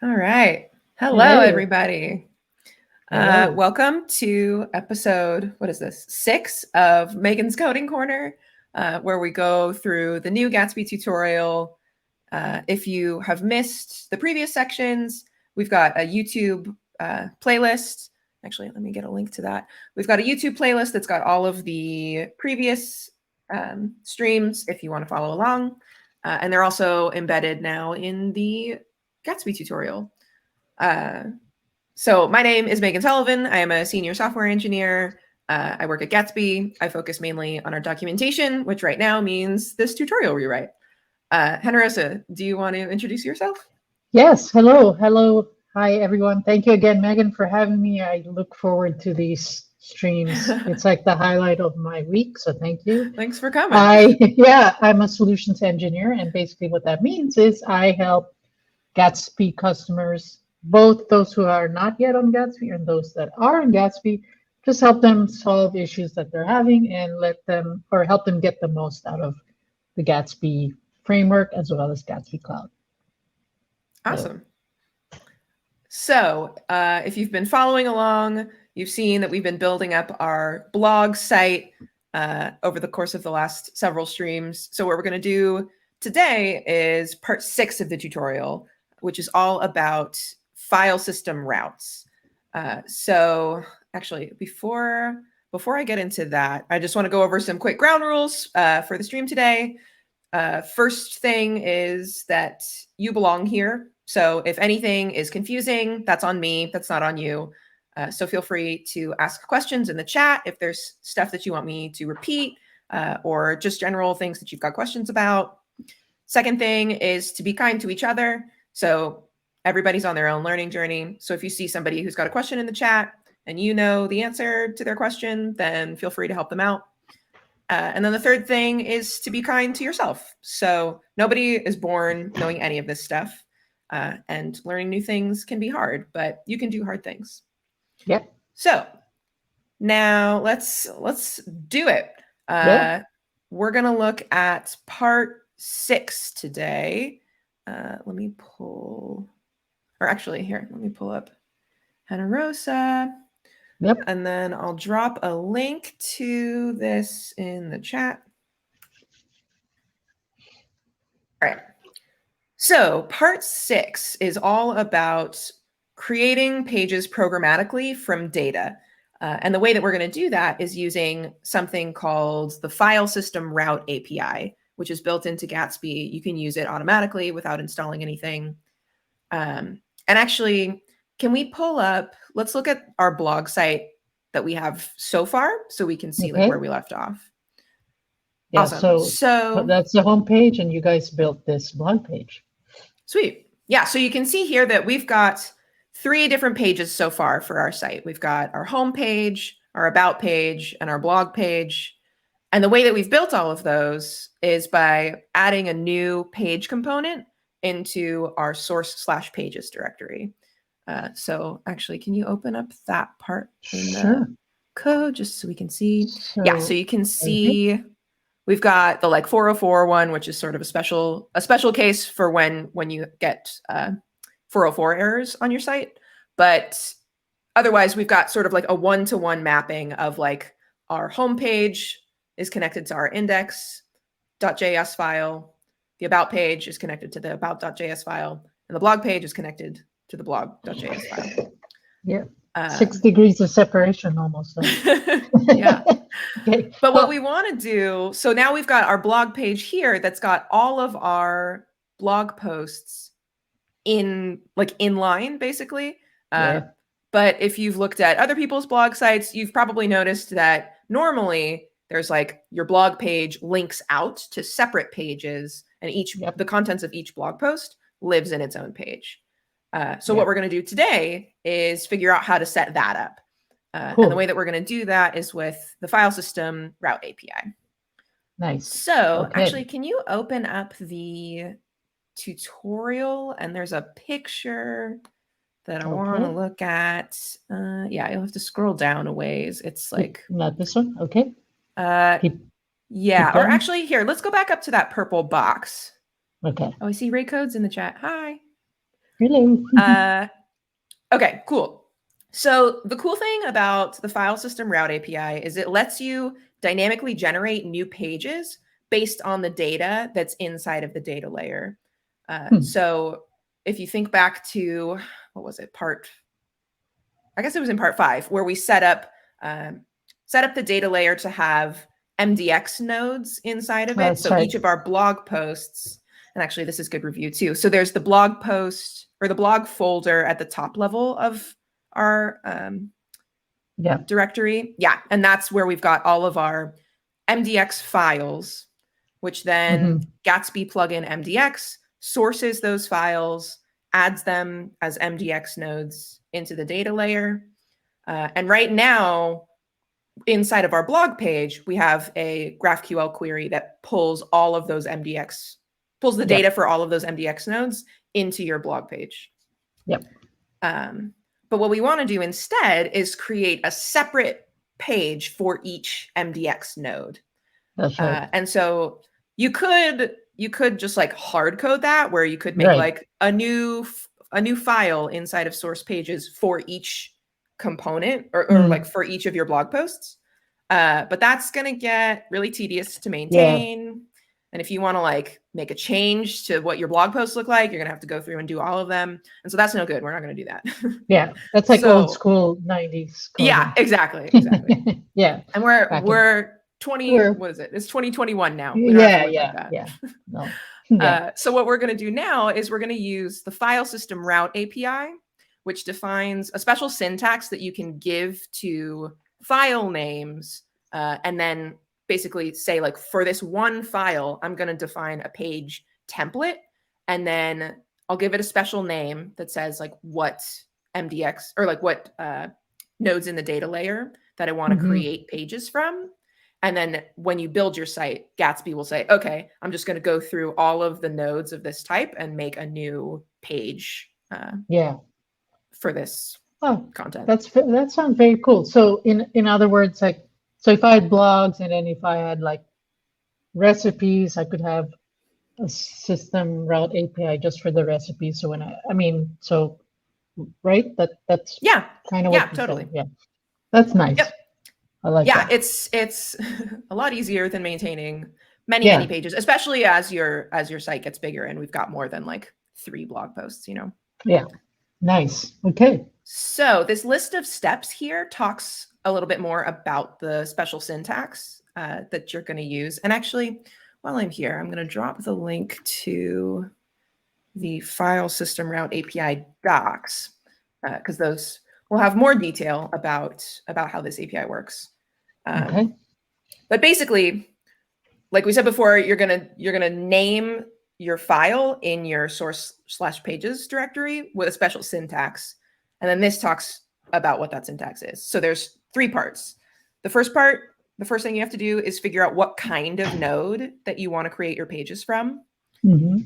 All right. Hello, Hello. everybody. Hello. Welcome to episode, what is this, 6 of Megan's Coding Corner, where we go through the new Gatsby tutorial. If you have missed the previous sections, we've got a YouTube playlist. Actually, let me get a link to that. We've got a YouTube playlist that's got all of the previous streams if you want to follow along. And they're also embedded now in the Gatsby tutorial. So my name is Megan Sullivan. I am a senior software engineer. I work at Gatsby. I focus mainly on our documentation, which right now means this tutorial rewrite. Generosa, do you want to introduce yourself? Yes, hello. Hello. Hi, everyone. Thank you again, Megan, for having me. I look forward to these streams. It's like the highlight of my week, so thank you. Thanks for coming. I'm a solutions engineer, and basically what that means is I help Gatsby customers, both those who are not yet on Gatsby and those that are on Gatsby, just help them solve issues that they're having and help them get the most out of the Gatsby framework as well as Gatsby Cloud. Awesome. So if you've been following along, you've seen that we've been building up our blog site over the course of the last several streams. So what we're going to do today is part 6 of the tutorial, which is all about file system routes. So actually, before I get into that, I just want to go over some quick ground rules for the stream today. First thing is that you belong here. So if anything is confusing, that's on me. That's not on you. So feel free to ask questions in the chat if there's stuff that you want me to repeat or just general things that you've got questions about. Second thing is to be kind to each other. So everybody's on their own learning journey. So if you see somebody who's got a question in the chat and you know the answer to their question, then feel free to help them out. And then the third thing is to be kind to yourself. So nobody is born knowing any of this stuff. And learning new things can be hard, but you can do hard things. Yep. So now let's do it. We're going to look at part 6 today. Let me pull up Generosa. Yep. And then I'll drop a link to this in the chat. All right. So part 6 is all about creating pages programmatically from data. And the way that we're going to do that is using something called the Filesystem Route API, which is built into Gatsby. You can use it automatically without installing anything. And actually, can we pull up, let's look at our blog site that we have so far so we can see like where we left off. Yeah, awesome. So that's the home page, and you guys built this blog page. Sweet. Yeah, so you can see here that we've got 3 different pages so far for our site. We've got our home page, our about page, and our blog page. And the way that we've built all of those is by adding a new page component into our source/pages directory. So actually, can you open up that part in the code just so we can see? Yeah, so you can see we've got the like 404 one, which is sort of a special case for when you get 404 errors on your site. But otherwise, we've got sort of like a one-to-one mapping of like our home page is connected to our index.js file. The about page is connected to the about.js file, and the blog page is connected to the blog.js file. Yeah. 6 degrees of separation almost. Yeah. Okay. But what we want to do, so now we've got our blog page here that's got all of our blog posts in line, basically. But if you've looked at other people's blog sites, you've probably noticed that normally there's like your blog page links out to separate pages, and the contents of each blog post lives in its own page. So what we're going to do today is figure out how to set that up. And the way that we're going to do that is with the Filesystem Route API. Nice. So actually, can you open up the tutorial? And there's a picture that I want to look at. Yeah, you'll have to scroll down a ways. It's like... Not this one? Okay. Yeah, or actually, here, let's go back up to that purple box. Okay. Oh, I see Ray Code's in the chat. Hi. Hello. Okay, cool. So the cool thing about the file system route API is it lets you dynamically generate new pages based on the data that's inside of the data layer. So if you think back to, what was it, I guess it was in part 5, where we set up the data layer to have MDX nodes inside of it. That's So right. each of our blog posts, and actually this is good review too. So there's the blog post or the blog folder at the top level of our directory. Yeah, and that's where we've got all of our MDX files, which then Gatsby plugin MDX sources those files, adds them as MDX nodes into the data layer. And right now, inside of our blog page, we have a GraphQL query that pulls all of those MDX, pulls the data for all of those MDX nodes into your blog page. Yep. But what we want to do instead is create a separate page for each MDX node. That's right. And so you could just like hard code that, where you could make like a new file inside of source pages for each component or like for each of your blog posts. But that's going to get really tedious to maintain. Yeah. And if you want to like make a change to what your blog posts look like, you're going to have to go through and do all of them. And so that's no good. We're not going to do that. Yeah. That's like old school 90s coding. Yeah, exactly. Yeah. And we're 20, what is it? It's 2021 now. We don't have to worry about that. No. So what we're going to do now is we're going to use the file system route API, which defines a special syntax that you can give to file names, and then basically say, like, for this one file, I'm going to define a page template, and then I'll give it a special name that says like what MDX or like what nodes in the data layer that I want to create pages from. And then when you build your site, Gatsby will say, okay, I'm just going to go through all of the nodes of this type and make a new page for this content. That sounds very cool. So in other words, like, so if I had blogs and then if I had like recipes, I could have a system route API just for the recipes. So when right? That's kind of what totally. Said. Yeah. That's nice. Yep. I like that. It's a lot easier than maintaining many pages, especially as your site gets bigger and we've got more than like 3 blog posts, you know. Yeah. Nice. Okay. So this list of steps here talks a little bit more about the special syntax that you're going to use. And actually, while I'm here, I'm going to drop the link to the file system route API docs, because those will have more detail about how this API works. But basically, like we said before, you're gonna name your file in your source/pages directory with a special syntax, and then this talks about what that syntax is. So there's 3 parts. The first thing you have to do is figure out what kind of node that you want to create your pages from.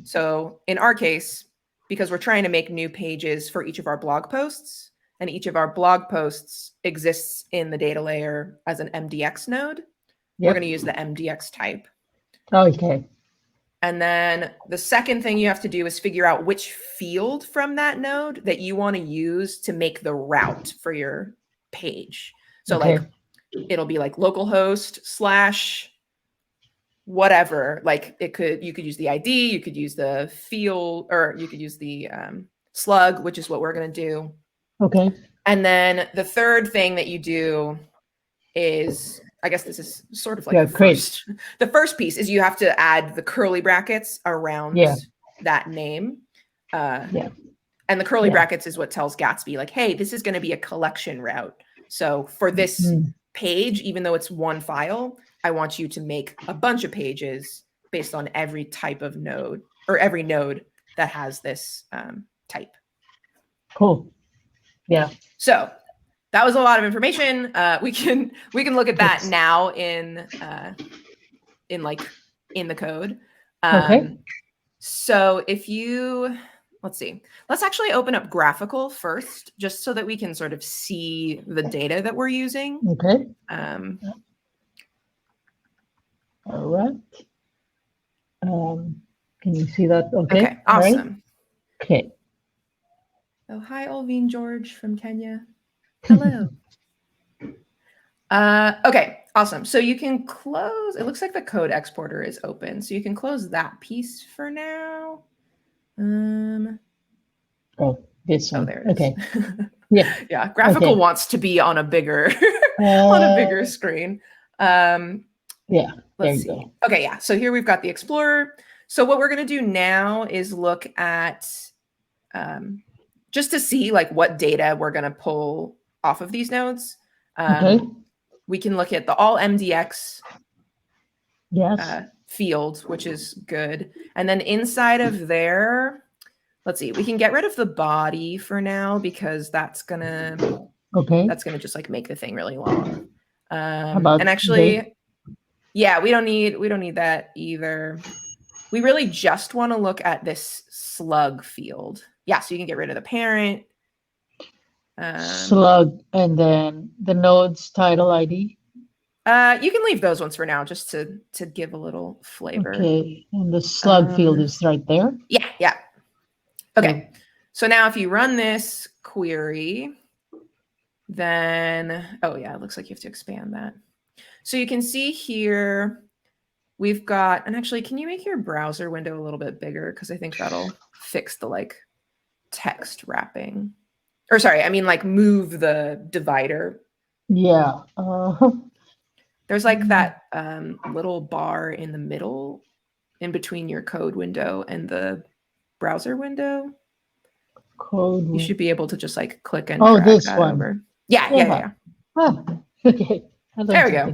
So in our case, because we're trying to make new pages for each of our blog posts, and each of our blog posts exists in the data layer as an MDX node, we're going to use the MDX type. Okay. And then the second thing you have to do is figure out which field from that node that you want to use to make the route for your page. So like it'll be like localhost / whatever. Like you could use the ID, you could use the field, or you could use the slug, which is what we're going to do. Okay. And then the third thing that you do is, I guess this is sort of like the first piece is you have to add the curly brackets around that name. And the curly brackets is what tells Gatsby, like, hey, this is going to be a collection route. So for this page, even though it's one file, I want you to make a bunch of pages based on every type of node, or every node that has this type. Cool. Yeah. So that was a lot of information. We can look at that now in the code. So if you, let's see, let's actually open up Graphical first, just so that we can sort of see the data that we're using. Okay. All right. Can you see that? Okay. Okay. Awesome. Right. Okay. Oh, hi, Olvine George from Kenya. Hello. Okay, awesome. So you can close, it looks like the code exporter is open. So you can close that piece for now. Oh, this one. There it is. Okay. Yeah. Yeah, graphical Okay. wants to be on a bigger on a bigger screen. Yeah, Let's see. go. Okay, yeah. So here we've got the Explorer. So what we're going to do now is look at just to see like what data we're going to pull off of these nodes. Okay. We can look at the all MDX Yes. field, which is good. And then inside of there, let's see, we can get rid of the body for now because that's gonna just like make the thing really long. And actually, yeah, we don't need that either. We really just want to look at this slug field. Yeah, so you can get rid of the parent. Slug, and then the node's title ID. You can leave those ones for now just to give a little flavor. Okay, and the slug field is right there. Yeah. Okay, so now if you run this query, then, oh yeah, it looks like you have to expand that. So you can see here, we've got, and actually, can you make your browser window a little bit bigger? Because I think that'll fix the like text wrapping. Or sorry, I mean like move the divider. Yeah. There's like that little bar in the middle in between your code window and the browser window. You should be able to just like click and drag this that one. over. Yeah. Oh, okay. There we go.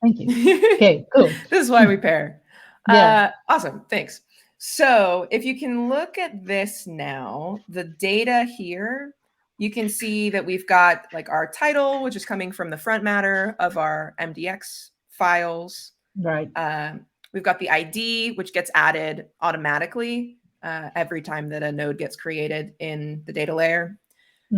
Thank you. Okay, cool. This is why we pair. Yeah. Awesome. Thanks. So if you can look at this now, the data here, you can see that we've got like our title, which is coming from the front matter of our MDX files. Right. We've got the ID, which gets added automatically every time that a node gets created in the data layer.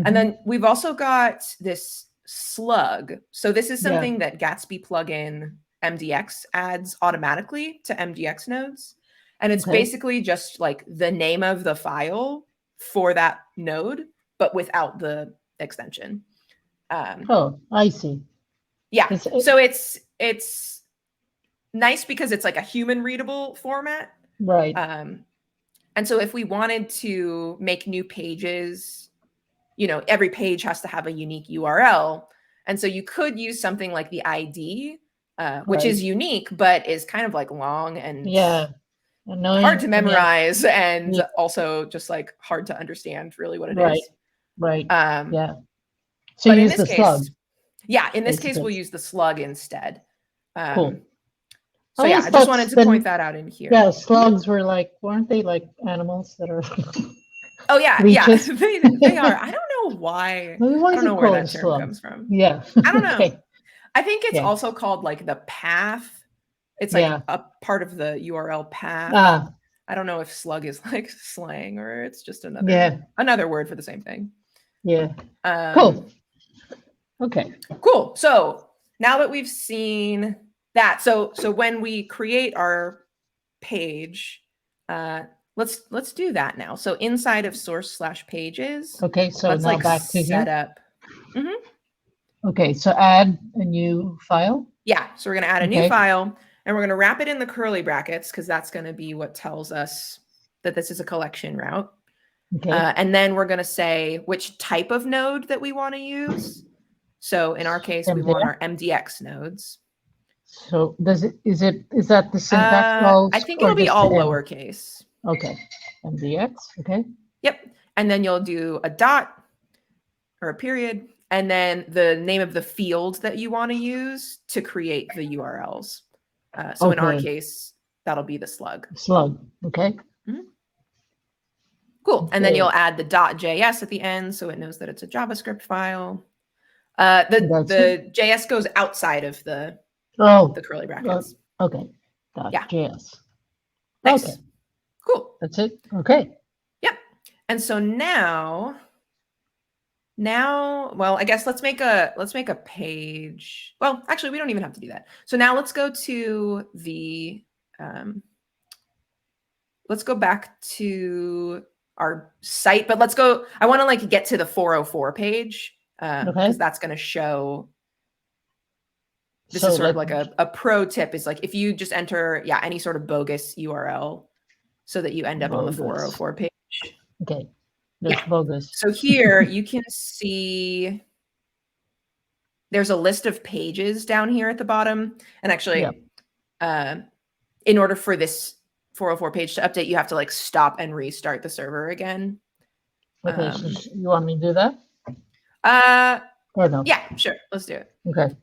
And then we've also got this slug. So this is something that Gatsby plugin MDX adds automatically to MDX nodes. And it's basically just like the name of the file for that node, but without the extension. Oh, I see. Yeah. So it's nice because it's like a human readable format. Right. And so if we wanted to make new pages, you know, every page has to have a unique URL. And so you could use something like the ID, which is unique, but is kind of like long and annoying, hard to memorize and also just like hard to understand really what it is. Right. Yeah. So but you in use this the case, slug. Yeah, in this case, we'll use the slug instead. Cool. So yeah, I just wanted to point that out in here. Yeah, slugs were like, weren't they like animals that are? Oh yeah, leeches? they are. I don't know why. I don't know where that term comes from. Yeah. I don't know. I think it's also called like the path. It's like a part of the URL path. I don't know if slug is like slang or it's just another word for the same thing. Yeah. Cool. Okay. Cool. So now that we've seen that, so when we create our page, let's do that now. So inside of source/pages. Okay. So let's now like back to set here. up. Okay. So add a new file. Yeah. So we're going to add a new file and we're going to wrap it in the curly brackets because that's going to be what tells us that this is a collection route. Okay. And then we're going to say which type of node that we want to use. So in our case, we want our MDX nodes. So is that the syntax? I think it'll be all lowercase. Okay. MDX. Okay. Yep. And then you'll do a dot or a period, and then the name of the field that you want to use to create the URLs. So in our case, that'll be the slug. Slug. Okay. Cool. And then you'll add the .js at the end so it knows that it's a JavaScript file. The JS goes outside of the curly brackets. Okay. .js. Nice. Okay. Cool. That's it. Okay. Yep. And so now, well, I guess let's make a page. Well, actually, we don't even have to do that. So now let's go to the let's go back to our site, but let's go. I want to like get to the 404 page because that's going to show. This is sort of like a pro tip is like if you just enter, any sort of bogus URL so that you end up on the 404 page. Okay. That's bogus. So here you can see there's a list of pages down here at the bottom. And actually, in order for this 404 page to update, you have to like stop and restart the server again. Okay, so you want me to do that? Or no? Yeah, sure. Let's do it. Okay.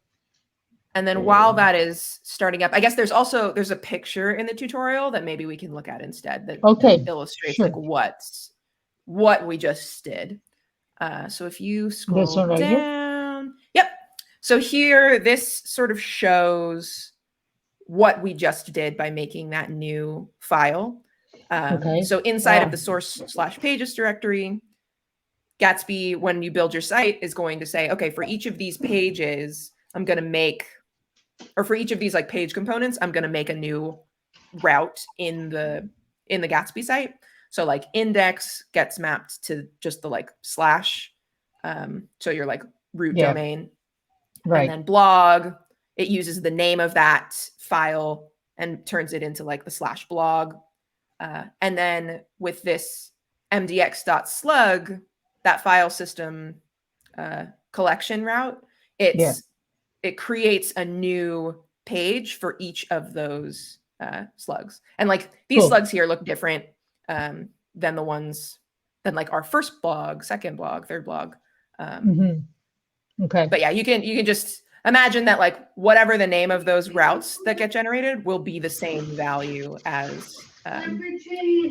And then while that is starting up, I guess there's a picture in the tutorial that maybe we can look at instead that illustrates like what we just did. So if you scroll down, so here, this sort of shows what we just did by making that new file. So inside of the source/pages directory, Gatsby, when you build your site, is going to say, okay, for each of these pages, I'm going to make, or for each of these like page components, I'm going to make a new route in the Gatsby site. So like index gets mapped to just the like slash. So your like root domain. Right. And then blog, it uses the name of that file and turns it into like the /blog. And then with this mdx.slug, that file system collection route, it creates a new page for each of those slugs. And like these slugs here look different than the ones, than like our first blog, second blog, third blog. Okay. But yeah, you can just imagine that like whatever the name of those routes that get generated will be the same value as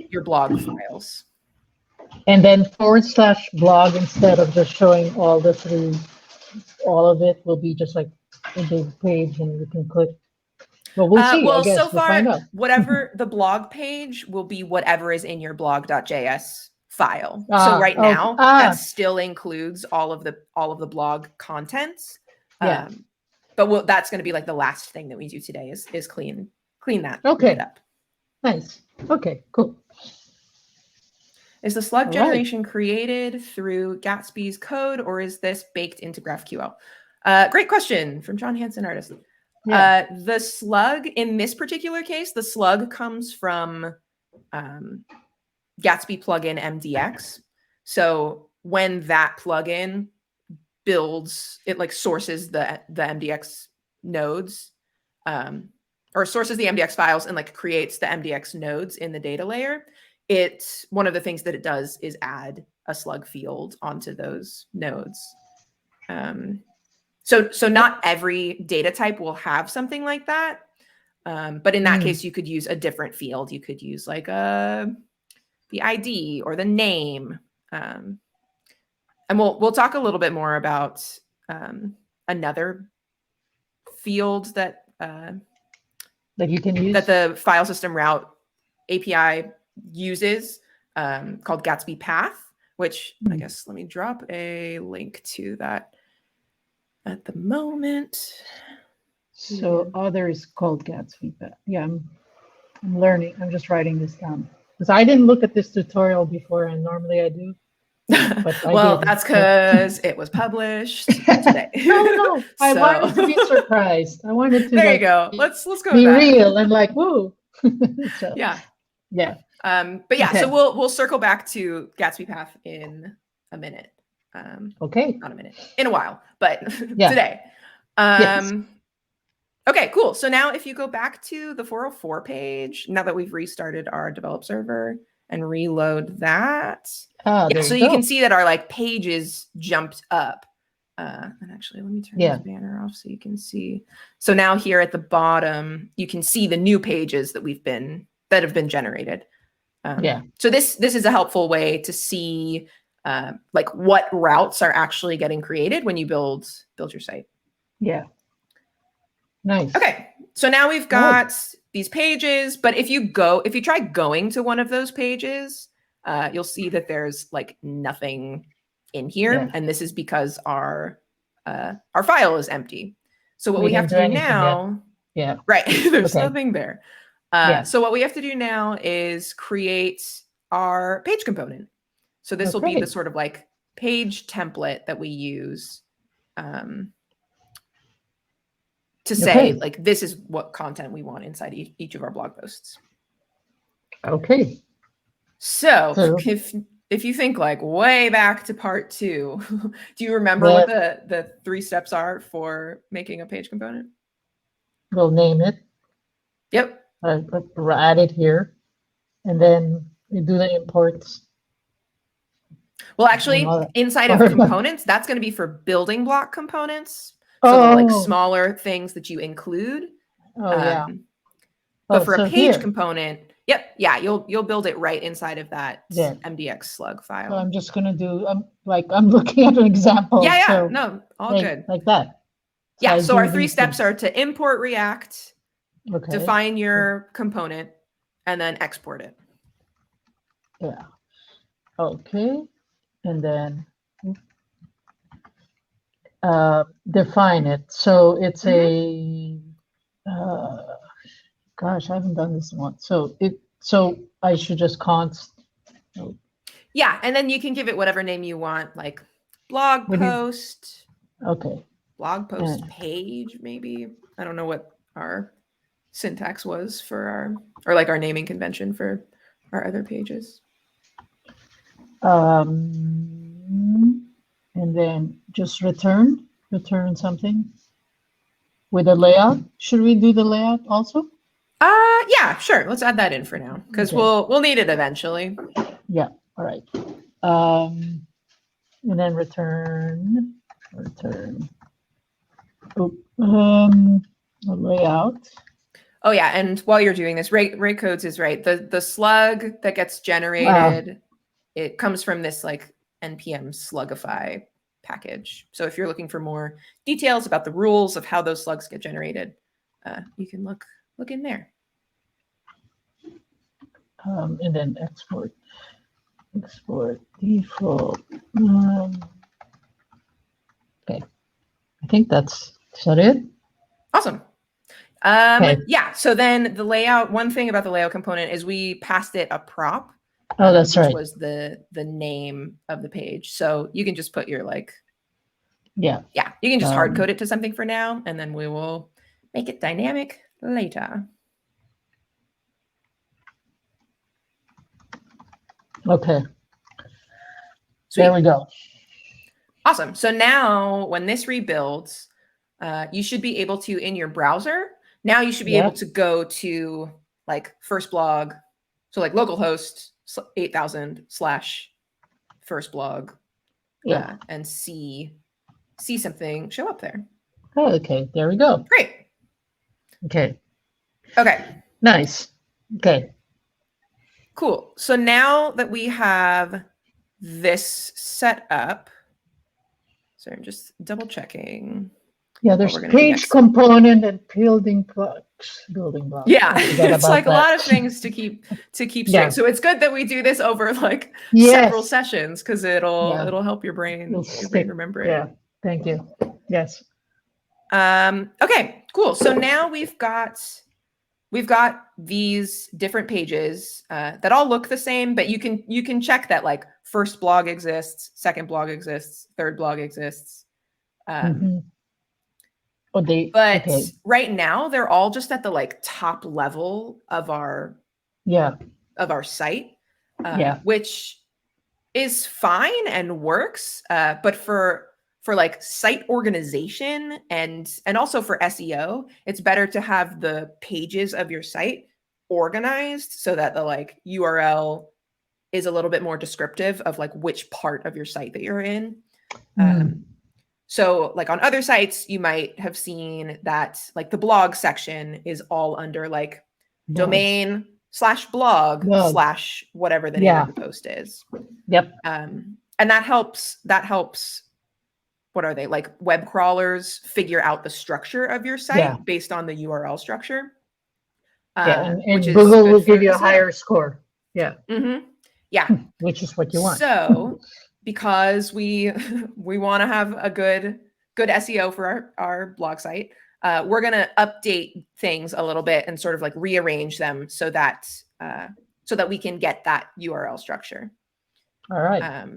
your blog files. And then /blog, instead of just showing all the three, all of it will be just like a big page and you can click. Well, we'll see. Well, so far, whatever the blog page will be whatever is in your blog.js file. So right now, that still includes all of the blog contents. But that's going to be like the last thing that we do today is clean that up. Nice. Okay, cool. Is the slug generation created through Gatsby's code, or is this baked into GraphQL? Great question from John Hansen, artist. The slug, in this particular case, the slug comes from Gatsby plugin MDX. So when that plugin builds, it like sources the MDX nodes, or sources the MDX files and like creates the MDX nodes in the data layer. It's one of the things that it does is add a slug field onto those nodes. So not every data type will have something like that. But in that case, you could use a different field. You could use like the ID or the name. And we'll talk a little bit more about another field that you can use, that the file system route API uses, called Gatsby path, which I guess let me drop a link to that at the moment. So others called Gatsby path. Yeah, I'm learning. I'm just writing this down because I didn't look at this tutorial before, and normally I do. But well, that's because it was published today. No. I wanted to be surprised. I wanted to. There you go. Let's go. Be real and like, whoa. So, yeah. But yeah. Okay. So we'll circle back to Gatsby path in a minute. Okay. Not a minute. In a while, but today. Okay, cool. So now if you go back to the 404 page, now that we've restarted our develop server and reload that. So you can see that our like pages jumped up. And actually, let me turn this banner off so you can see. So now here at the bottom, you can see the new pages that have been generated. So this is a helpful way to see like what routes are actually getting created when you build your site. Yeah. Nice. Okay. So now we've got these pages, but if you try going to one of those pages, you'll see that there's like nothing in here. And this is because our file is empty. So what we have to do now, right. There's nothing there. So what we have to do now is create our page component. So this will be the Okay. sort of like page template that we use to say Okay. like, this is what content we want inside each of our blog posts. Okay. So So if you think like way back to part 2, do you remember what the 3 steps are for making a page component? we'll name it. Yep. We'll add it here, and then we do the imports. Well, actually, inside of components, that's going to be for building block components. So the like smaller things that you include. Oh yeah. But for a page here. component, yep, yeah, you'll build it right inside of that MDX slug file. So I'm just gonna do I'm looking at an example. Yeah, so no, all good. Like that. So yeah, so our 3 steps are to import React, okay, define your component, and then export it. Yeah. Okay. And then define it. So it's a gosh, I haven't done this one. So I should just const. Yeah, and then you can give it whatever name you want, like blog post. Okay. Blog post page, maybe. I don't know what our syntax was for our naming convention for our other pages. And then just return something with a layout. Should we do the layout also? Yeah, sure. Let's add that in for now because we'll need it eventually. Yeah. All right. And then return. A layout. Oh yeah, and while you're doing this, Ray Codes is right. The slug that gets generated, it comes from this like npm slugify package. So if you're looking for more details about the rules of how those slugs get generated, you can look in there. And then export default. Okay, I think that's it. Awesome. Yeah, so then the layout, one thing about the layout component is we passed it a prop. Oh, that's right. Which was the name of the page. So you can just put your like, you can just hard code it to something for now, and then we will make it dynamic later. Okay. Sweet. There we go. Awesome. So now when this rebuilds, you should be able to, in your browser, now you should be able to go to like first blog. So like localhost 8000 / first blog. And see something show up there. Oh, okay. There we go. Great. Okay. Nice. Okay. Cool. So now that we have this set up, so I'm just double checking. Yeah, there's page component and building blocks. Yeah, it's like a lot of things to keep straight. So it's good that we do this over like several sessions because it'll help your brain remember it. Yeah, thank you. Yes. Okay, cool. So now we've got these different pages that all look the same, but you can check that like first blog exists, second blog exists, third blog exists. Right now they're all just at the like top level of our site, which is fine and works. But for like site organization and also for SEO, it's better to have the pages of your site organized so that the like URL is a little bit more descriptive of like which part of your site that you're in. So like on other sites, you might have seen that like the blog section is all under like domain /blog / whatever the name of the post is. Yep. And that helps. What are they, like web crawlers figure out the structure of your site based on the URL structure. And Google will give you a higher score. Yeah. Yeah. Which is what you want. So because we want to have a good SEO for our blog site, we're going to update things a little bit and sort of like rearrange them so that we can get that URL structure. All right.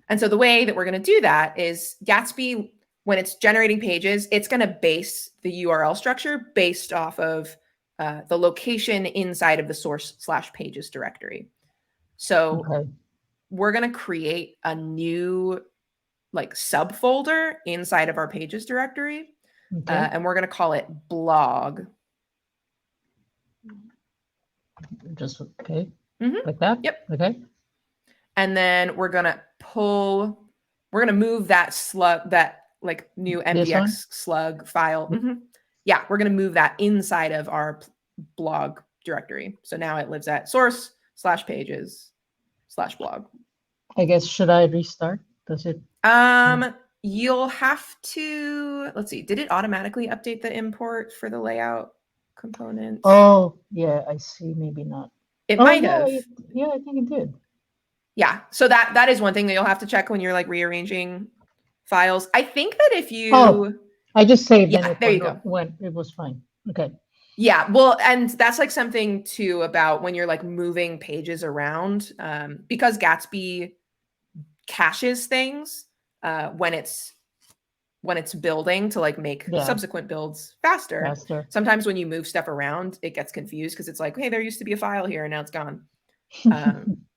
And so the way that we're going to do that is Gatsby, when it's generating pages, it's going to base the URL structure based off of the location inside of the source/pages directory. So we're going to create a new like subfolder inside of our pages directory, and we're going to call it blog. Just like that. Yep. Okay. And then we're going to move that slug, that like new MDX slug file. Yeah, we're going to move that inside of our blog directory. So now it lives at source/pages/blog. I guess, should I restart? Does it? You'll have to, let's see, did it automatically update the import for the layout component? Oh, yeah, I see. Maybe not. It might have. Yeah, I think it did. Yeah, so that is one thing that you'll have to check when you're like rearranging files. I think that if you... Oh, I just saved it. There you go. When it was fine. Okay. Yeah, well, and that's like something too about when you're like moving pages around, because Gatsby caches things when it's building to like make subsequent builds faster. Sometimes when you move stuff around, it gets confused because it's like, hey, there used to be a file here and now it's gone.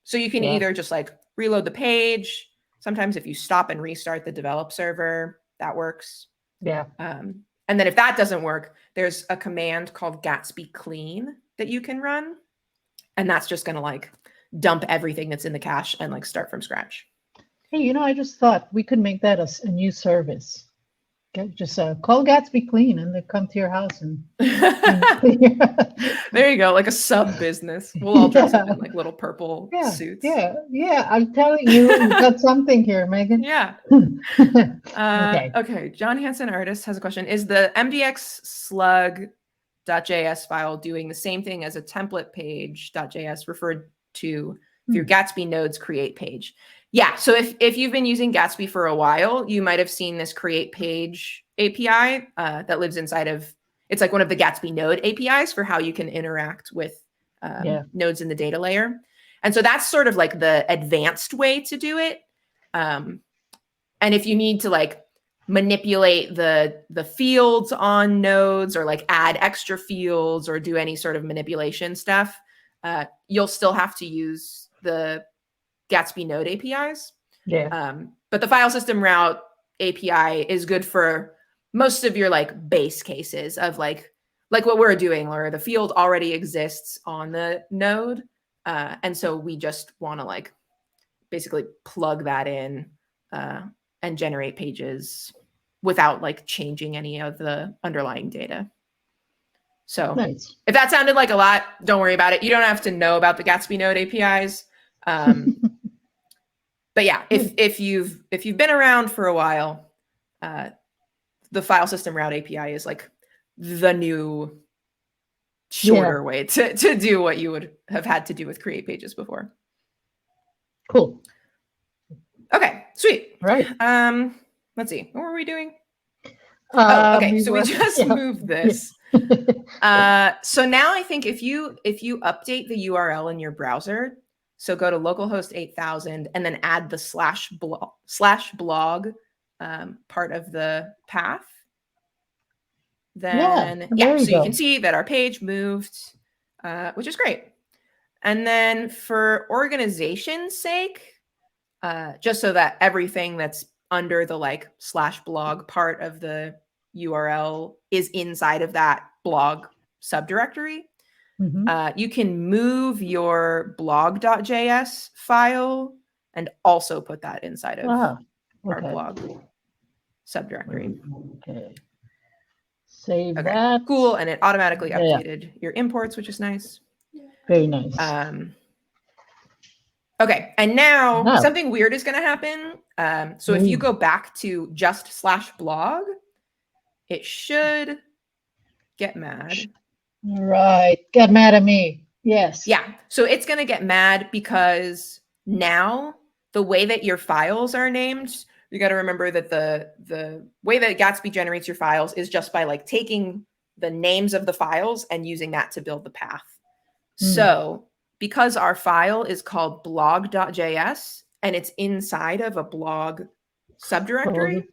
So you can either just like reload the page. Sometimes if you stop and restart the develop server, that works. Yeah. And then if that doesn't work, there's a command called Gatsby clean that you can run. And that's just going to like dump everything that's in the cache and like start from scratch. Hey, I just thought we could make that a new service. Just call Gatsby clean and they come to your house and there you go, like a sub business. We'll all dress up in like little purple suits. Yeah. I'm telling you, you've got something here, Megan. Yeah. Okay. John Hansen Artist has a question. Is the MDX slug.js file doing the same thing as a template page.js referred to through Gatsby nodes create page? Yeah, so if you've been using Gatsby for a while, you might have seen this create page API that lives inside of, it's like one of the Gatsby node APIs for how you can interact with nodes in the data layer. And so that's sort of like the advanced way to do it. And if you need to like manipulate the fields on nodes or like add extra fields or do any sort of manipulation stuff, you'll still have to use the Gatsby node APIs. Yeah. But the file system route API is good for most of your like base cases of like what we're doing, where the field already exists on the node. And so we just want to like basically plug that in and generate pages without like changing any of the underlying data. So if that sounded like a lot, don't worry about it. You don't have to know about the Gatsby node APIs. But yeah, if you've been around for a while, the file system route API is like the new shorter way to do what you would have had to do with create pages before. Cool. Okay, sweet. Right. Let's see. What were we doing? Okay, so we just moved this. So now I think if you update the URL in your browser, so go to localhost 8000 and then add the /blog part of the path. Then so you can see that our page moved, which is great. And then for organization's sake, just so that everything that's under the like /blog part of the URL is inside of that blog subdirectory. You can move your blog.js file and also put that inside of our blog subdirectory. Okay. Save that. Cool. And it automatically updated your imports, which is nice. Very nice. Okay. And now something weird is going to happen. So if you go back to just /blog, it should get mad. Right. Get mad at me. Yes. Yeah. So it's going to get mad because now the way that your files are named, you got to remember that the way that Gatsby generates your files is just by like taking the names of the files and using that to build the path. So because our file is called blog.js and it's inside of a blog subdirectory,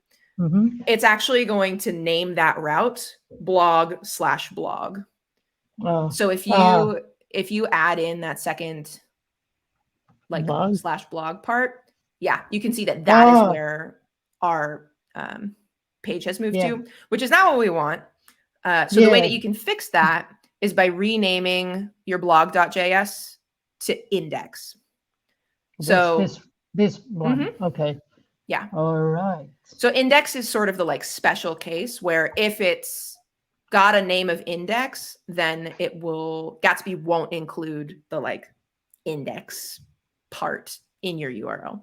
it's actually going to name that route blog/blog. So if you add in that second like /blog part, yeah, you can see that is where our page has moved to, which is not what we want. So the way that you can fix that is by renaming your blog.js to index. So this one, okay. Yeah. All right. So index is sort of the like special case where if it's got a name of index, then Gatsby won't include the like index part in your URL.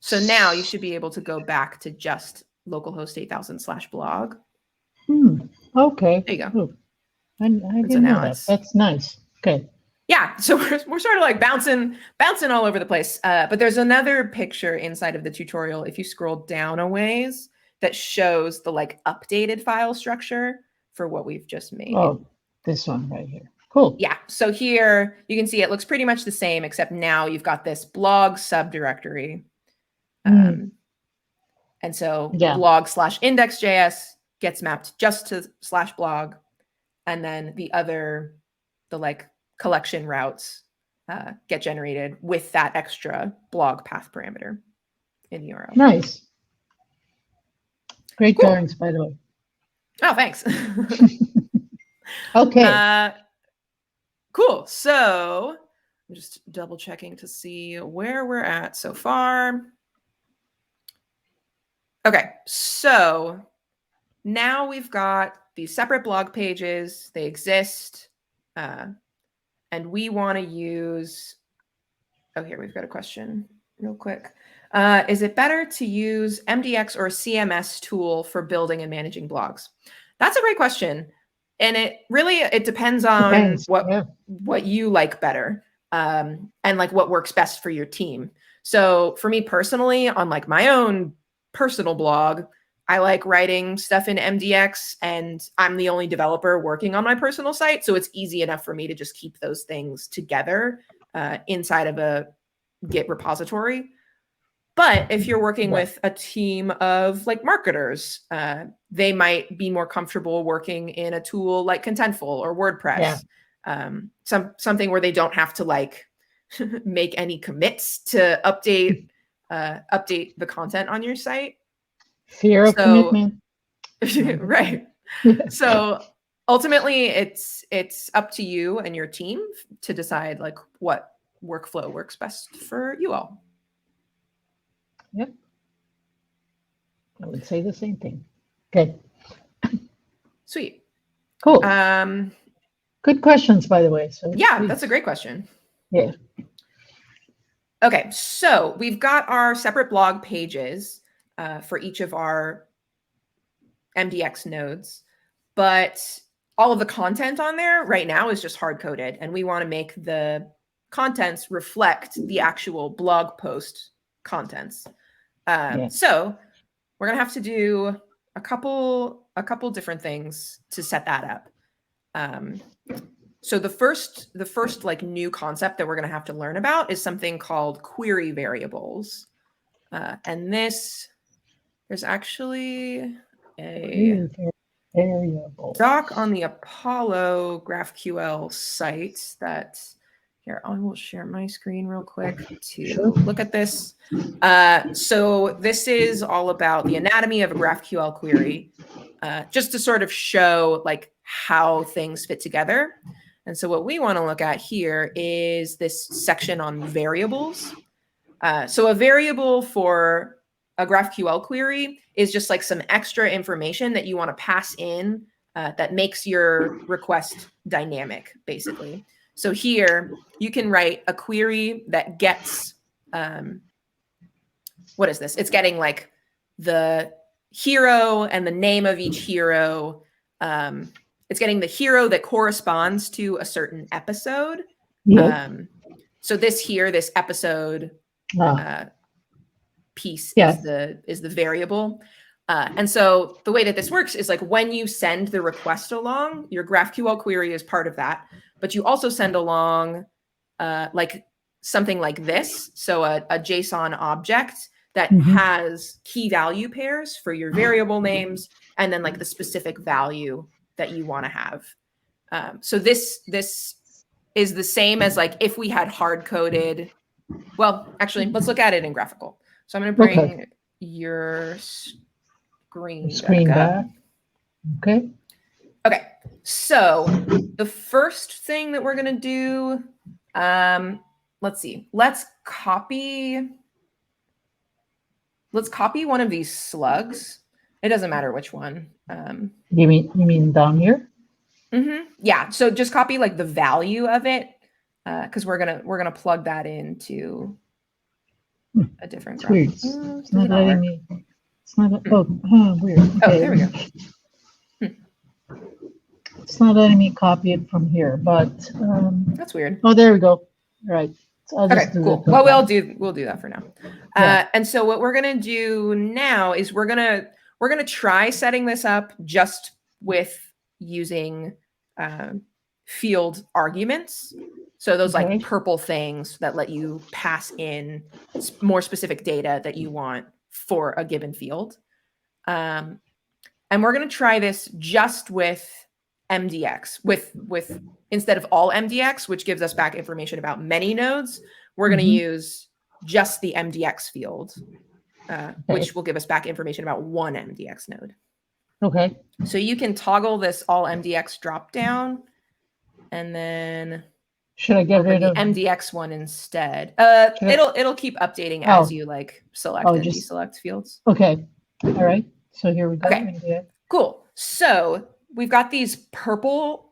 So now you should be able to go back to just localhost 8000/blog. Okay. There you go. I didn't know that. That's nice. Okay. Yeah, so we're sort of like bouncing all over the place. But there's another picture inside of the tutorial, if you scroll down a ways, that shows the like updated file structure for what we've just made. Oh, this one right here. Cool. Yeah, so here you can see it looks pretty much the same, except now you've got this blog subdirectory. And so blog/index.js gets mapped just to /blog. And then the like collection routes get generated with that extra blog path parameter in the URL. Nice. Great drawings, by the way. Oh, thanks. Okay. Cool. So I'm just double checking to see where we're at so far. Okay, so now we've got these separate blog pages. They exist. And we want to use, here we've got a question real quick. Is it better to use MDX or a CMS tool for building and managing blogs? That's a great question. And it depends on what you like better and like what works best for your team. So for me personally, on like my own personal blog, I like writing stuff in MDX, and I'm the only developer working on my personal site. So it's easy enough for me to just keep those things together inside of a Git repository. But if you're working with a team of like marketers, they might be more comfortable working in a tool like Contentful or WordPress, something where they don't have to like make any commits to update the content on your site. Fear of commitment. Right. So ultimately it's up to you and your team to decide like what workflow works best for you all. Yep. I would say the same thing. Okay. Sweet. Cool. Good questions, by the way. So yeah, that's a great question. Yeah. Okay, so we've got our separate blog pages for each of our MDX nodes, but all of the content on there right now is just hard-coded, and we want to make the contents reflect the actual blog post contents. So we're gonna have to do a couple different things to set that up. So the first like new concept that we're gonna have to learn about is something called query variables, and there's actually a doc on the Apollo GraphQL site that. Here, I will share my screen real quick to look at this. So this is all about the anatomy of a GraphQL query, just to sort of show like how things fit together. And so what we want to look at here is this section on variables. So a variable for a GraphQL query is just like some extra information that you want to pass in that makes your request dynamic, basically. So here you can write a query that gets, what is this? It's getting like the hero and the name of each hero. It's getting the hero that corresponds to a certain episode. So this episode piece is the variable. And so the way that this works is like when you send the request along, your GraphQL query is part of that, but you also send along like something like this. So a JSON object that Mhm. has key value pairs for your variable names, and then like the specific value that you want to have. So this is the same as like if we had hard coded. Well, actually, let's look at it in graphical. So I'm going to bring Okay. your screen Screen back up. back. Okay. Okay, so the first thing that we're going to do, let's see. Let's copy one of these slugs. It doesn't matter which one. You mean down here? Yeah, so just copy like the value of it, because we're gonna plug that into a different It's graph. weird. It's not letting me. It's not. Weird. Okay. Oh, there we go. It's not letting me copy it from here, but That's weird. oh, there we go. All right. So I'll just Okay, do cool. that. Well, we'll do that for now. Yeah. And so what we're gonna do now is we're gonna try setting this up just with using field arguments. So those Okay. like purple things that let you pass in more specific data that you want for a given field. And we're going to try this just with MDX, with instead of all MDX, which gives us back information about many nodes, we're going to use just the MDX field, which will give us back information about one MDX node. Okay. So you can toggle this all MDX drop down, and then should I get rid the of MDX one instead? It'll keep updating as you like select and deselect fields. Okay. All right. So here we go. Okay. Cool. So we've got these purple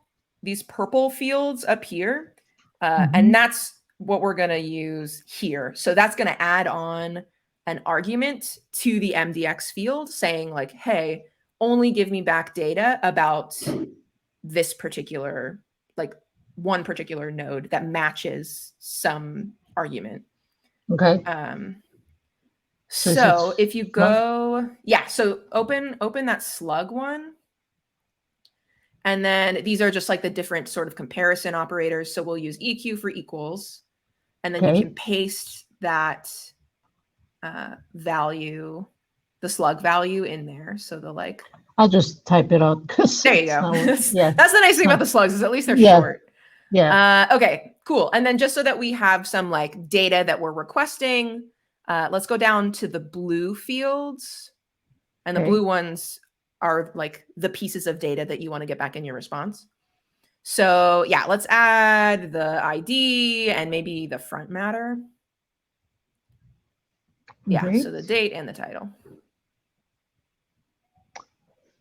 fields up here, and that's what we're going to use here. So that's going to add on an argument to the MDX field saying like, hey, only give me back data about this particular, like one particular node that matches some argument. Okay. So if you go, so open that slug one. And then these are just like the different sort of comparison operators. So we'll use EQ for equals, and then you can paste that value, the slug value in there. So the like, I'll just type it out. There you go. That's the nice thing about the slugs is at least they're short. Yeah. Okay, cool. And then just so that we have some like data that we're requesting, let's go down to the blue fields, and the blue ones are like the pieces of data that you want to get back in your response. So yeah, let's add the ID and maybe the front matter. Yeah, so the date and the title.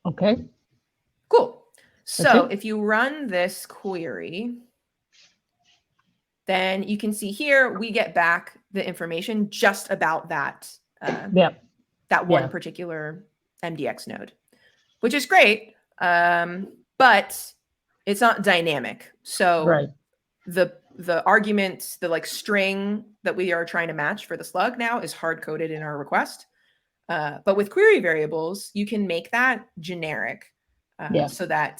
Okay. Cool. So if you run this query, then you can see here, we get back the information just about that, that one particular MDX node, which is great, but it's not dynamic. So the argument, the like string that we are trying to match for the slug now is hard coded in our request. But with query variables, you can make that generic, so that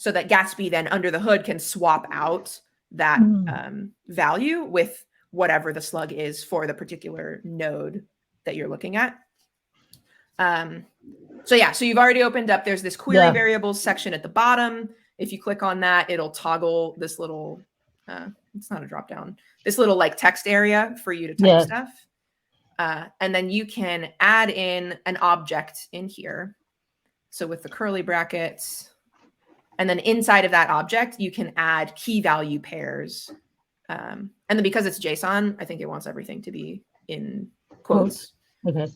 Gatsby then under the hood can swap out that value with whatever the slug is for the particular node that you're looking at. So you've already opened up, there's this query variables section at the bottom. If you click on that, it'll toggle this little, it's not a drop down, this little like text area for you to type stuff. And then you can add in an object in here. So with the curly brackets, and then inside of that object, you can add key value pairs. And then because it's JSON, I think it wants everything to be in quotes. Okay.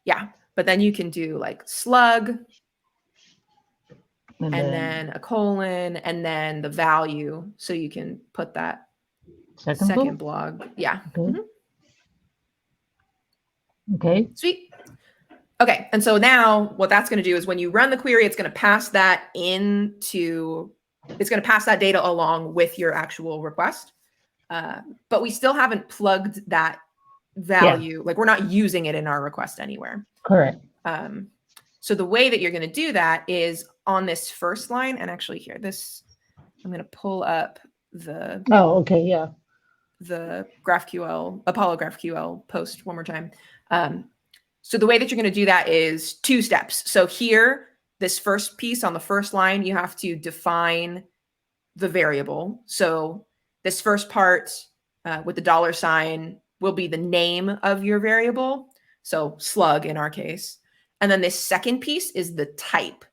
Yeah, but then you can do like slug, and then a colon, and then the value. So you can put that second blog. Yeah. Okay. Sweet. Okay, and so now what that's going to do is when you run the query, it's going to pass that it's going to pass that data along with your actual request. But we still haven't plugged that value. Like we're not using it in our request anywhere. Correct. So the way that you're going to do that is on this first line, and actually here, I'm going to pull up the Oh, okay, yeah. the GraphQL, Apollo GraphQL post one more time. So the way that you're going to do that is 2 steps. So here, this first piece on the first line, you have to define the variable. So this first part with the $sign will be the name of your variable. So slug in our case. And then this second piece is the type.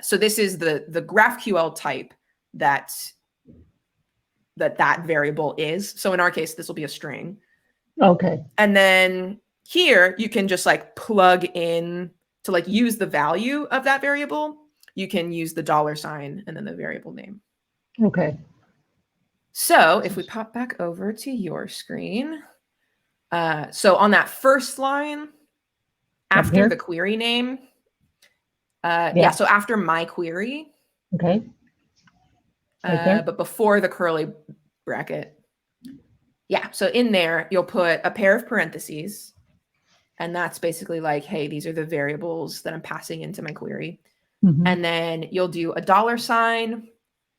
So this is the GraphQL type that variable is. So in our case, this will be a string. Okay. And then here you can just like plug in to like use the value of that variable. You can use the $sign and then the variable name. Okay. So if we pop back over to your screen, so on that first line, after the query name, yeah, so after my query, okay, right there. But before the curly bracket, yeah, so in there, you'll put a pair of parentheses, and that's basically like, hey, these are the variables that I'm passing into my query. And then you'll do a $sign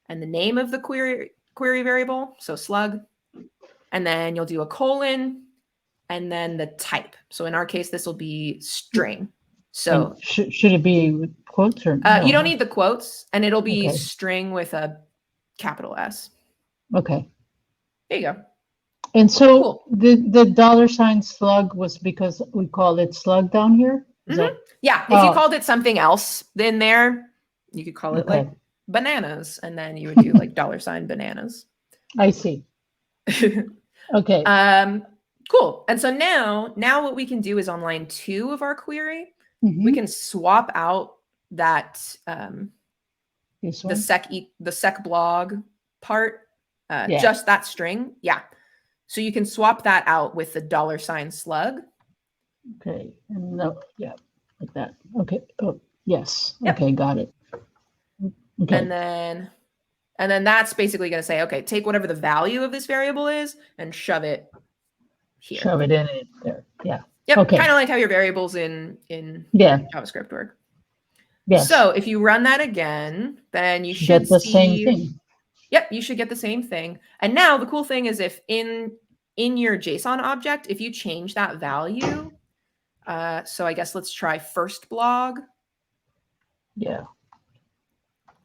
and the name of the query variable, so slug. And then you'll do a colon and then the type. So in our case, this will be string. So should it be with quotes or no? You don't need the quotes, and it'll be string with a capital S. Okay. There you go. And so the $sign slug was because we call it slug down here? Yeah, if you called it something else in there, you could call it like bananas, and then you would do like $sign bananas. I see. Okay. Cool. And so now what we can do is on line 2 of our query, we can swap out that the sec blog part, just that string. Yeah. So you can swap that out with the $sign slug. Okay. And like that. Okay. Oh, yes. Yep. Okay, got it. Okay. And then that's basically going to say, okay, take whatever the value of this variable is and shove it here. Shove it in it there. Yeah. Yep. Okay. Kind of like how your variables in JavaScript work. Yes. So if you run that again, then you should get the same thing. Yep, you should get the same thing. And now the cool thing is if in your JSON object, if you change that value, so I guess let's try first blog. Yeah.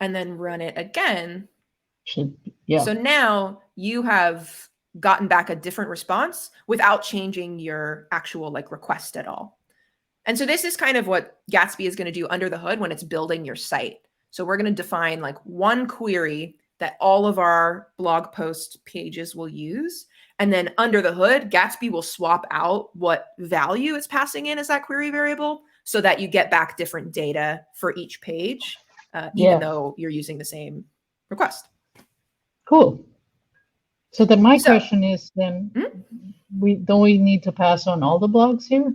And then run it again. Yeah. So now you have gotten back a different response without changing your actual like request at all. And so this is kind of what Gatsby is going to do under the hood when it's building your site. So we're going to define like one query that all of our blog post pages will use. And then under the hood, Gatsby will swap out what value it's passing in as that query variable so that you get back different data for each page, even though you're using the same request. Cool. So then my question is then, don't we need to pass on all the blogs here?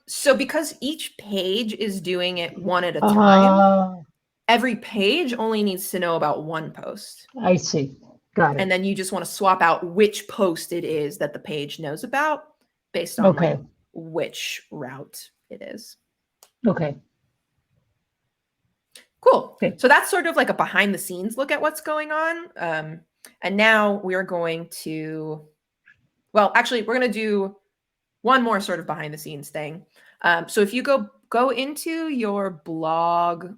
So because each page is doing it one at a time, every page only needs to know about one post. I see. Got it. And then you just want to swap out which post it is that the page knows about based on like, which route it is. Okay. Cool. Okay. So that's sort of like a behind the scenes look at what's going on. And now we're going to, well, actually, we're going to do one more sort of behind the scenes thing. So if you go into your blog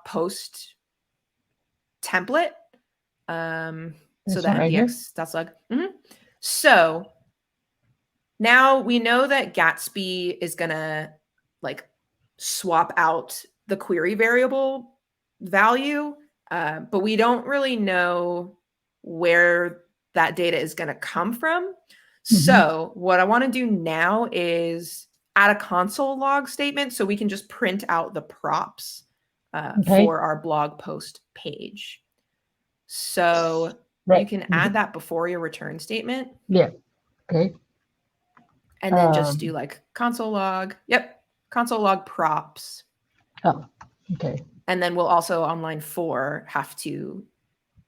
post template, so that mdx.slug. So now we know that Gatsby is gonna like swap out the query variable value, but we don't really know where that data is going to come from. So what I want to do now is add a console log statement so we can just print out the props for our blog post page. So you can add that before your return statement. Yeah. Okay. And then just do like console log. Yep. Console log props. Oh, okay. And then we'll also on line 4 have to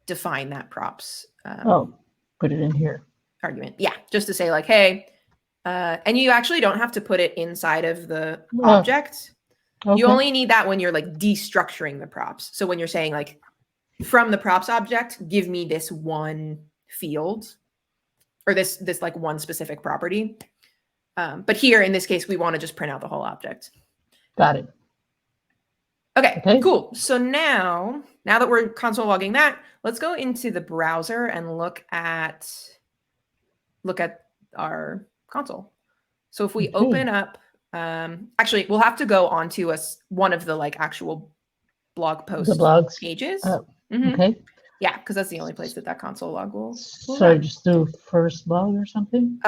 define that props. Put it in here. Argument. Yeah. Just to say like, hey, and you actually don't have to put it inside of the object. You only need that when you're like destructuring the props. So when you're saying like, from the props object, give me this one field or this like one specific property. But here in this case, we want to just print out the whole object. Got it. Okay, cool. So now that we're console logging that, let's go into the browser and look at our console. So if we open up, actually, we'll have to go onto one of the like actual blog post pages. Okay. Yeah, because that's the only place that console log will So run. just do first blog or something?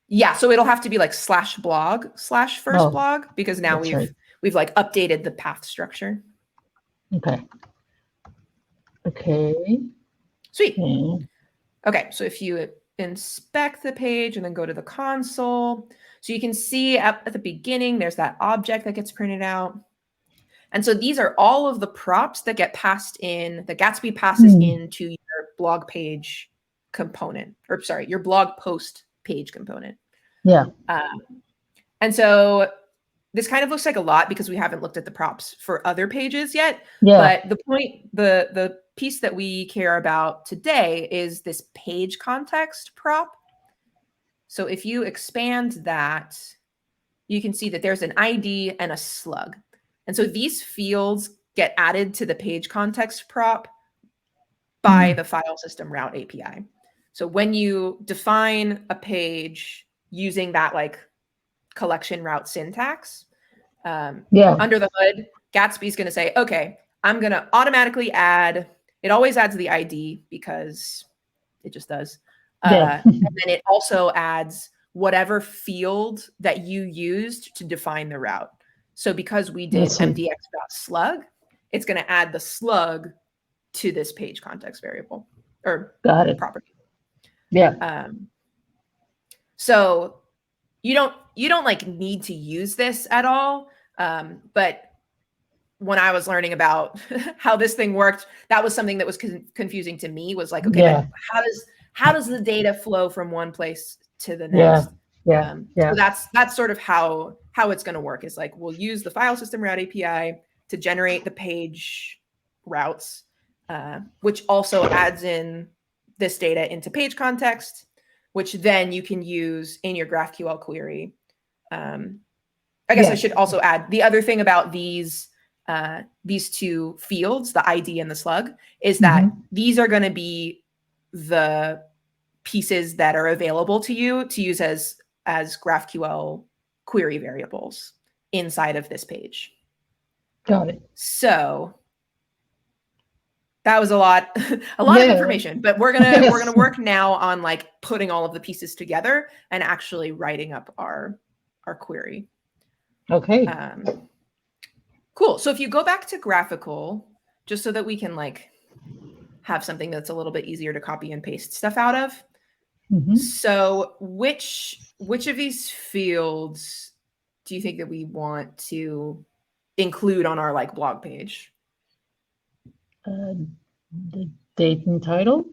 Yeah, so it'll have to be like /blog/first blog because now we've like updated the path structure. Okay. Okay. Sweet. Okay, so if you inspect the page and then go to the console, so you can see at the beginning, there's that object that gets printed out. And so these are all of the props that get passed in, that Gatsby passes into your blog page component, or sorry, your blog post page component. Yeah. And so this kind of looks like a lot because we haven't looked at the props for other pages yet. Yeah. But the piece that we care about today is this page context prop. So if you expand that, you can see that there's an ID and a slug. And so these fields get added to the page context prop by the Filesystem route API. So when you define a page using that like collection route syntax, under the hood, Gatsby is going to say, okay, I'm going to automatically add, it always adds the ID because it just does. And then it also adds whatever field that you used to define the route. So because we did mdx.slug, it's going to add the slug to this page context variable or property. Yeah. So you don't like need to use this at all. But when I was learning about how this thing worked, that was something that was confusing to me, was like, okay, how does the data flow from one place to the next? So that's sort of how it's going to work, is like, we'll use the Filesystem route API to generate the page routes, which also adds in this data into page context, which then you can use in your GraphQL query. I guess I should also add the other thing about these two fields, the ID and the slug, is that these are going to be the pieces that are available to you to use as GraphQL query variables inside of this page. Got it. So that was a lot of information, but we're gonna work now on like putting all of the pieces together and actually writing up our query. Okay. Cool. So if you go back to graphical, just so that we can like have something that's a little bit easier to copy and paste stuff out of. So which of these fields do you think that we want to include on our like blog page? The date and title.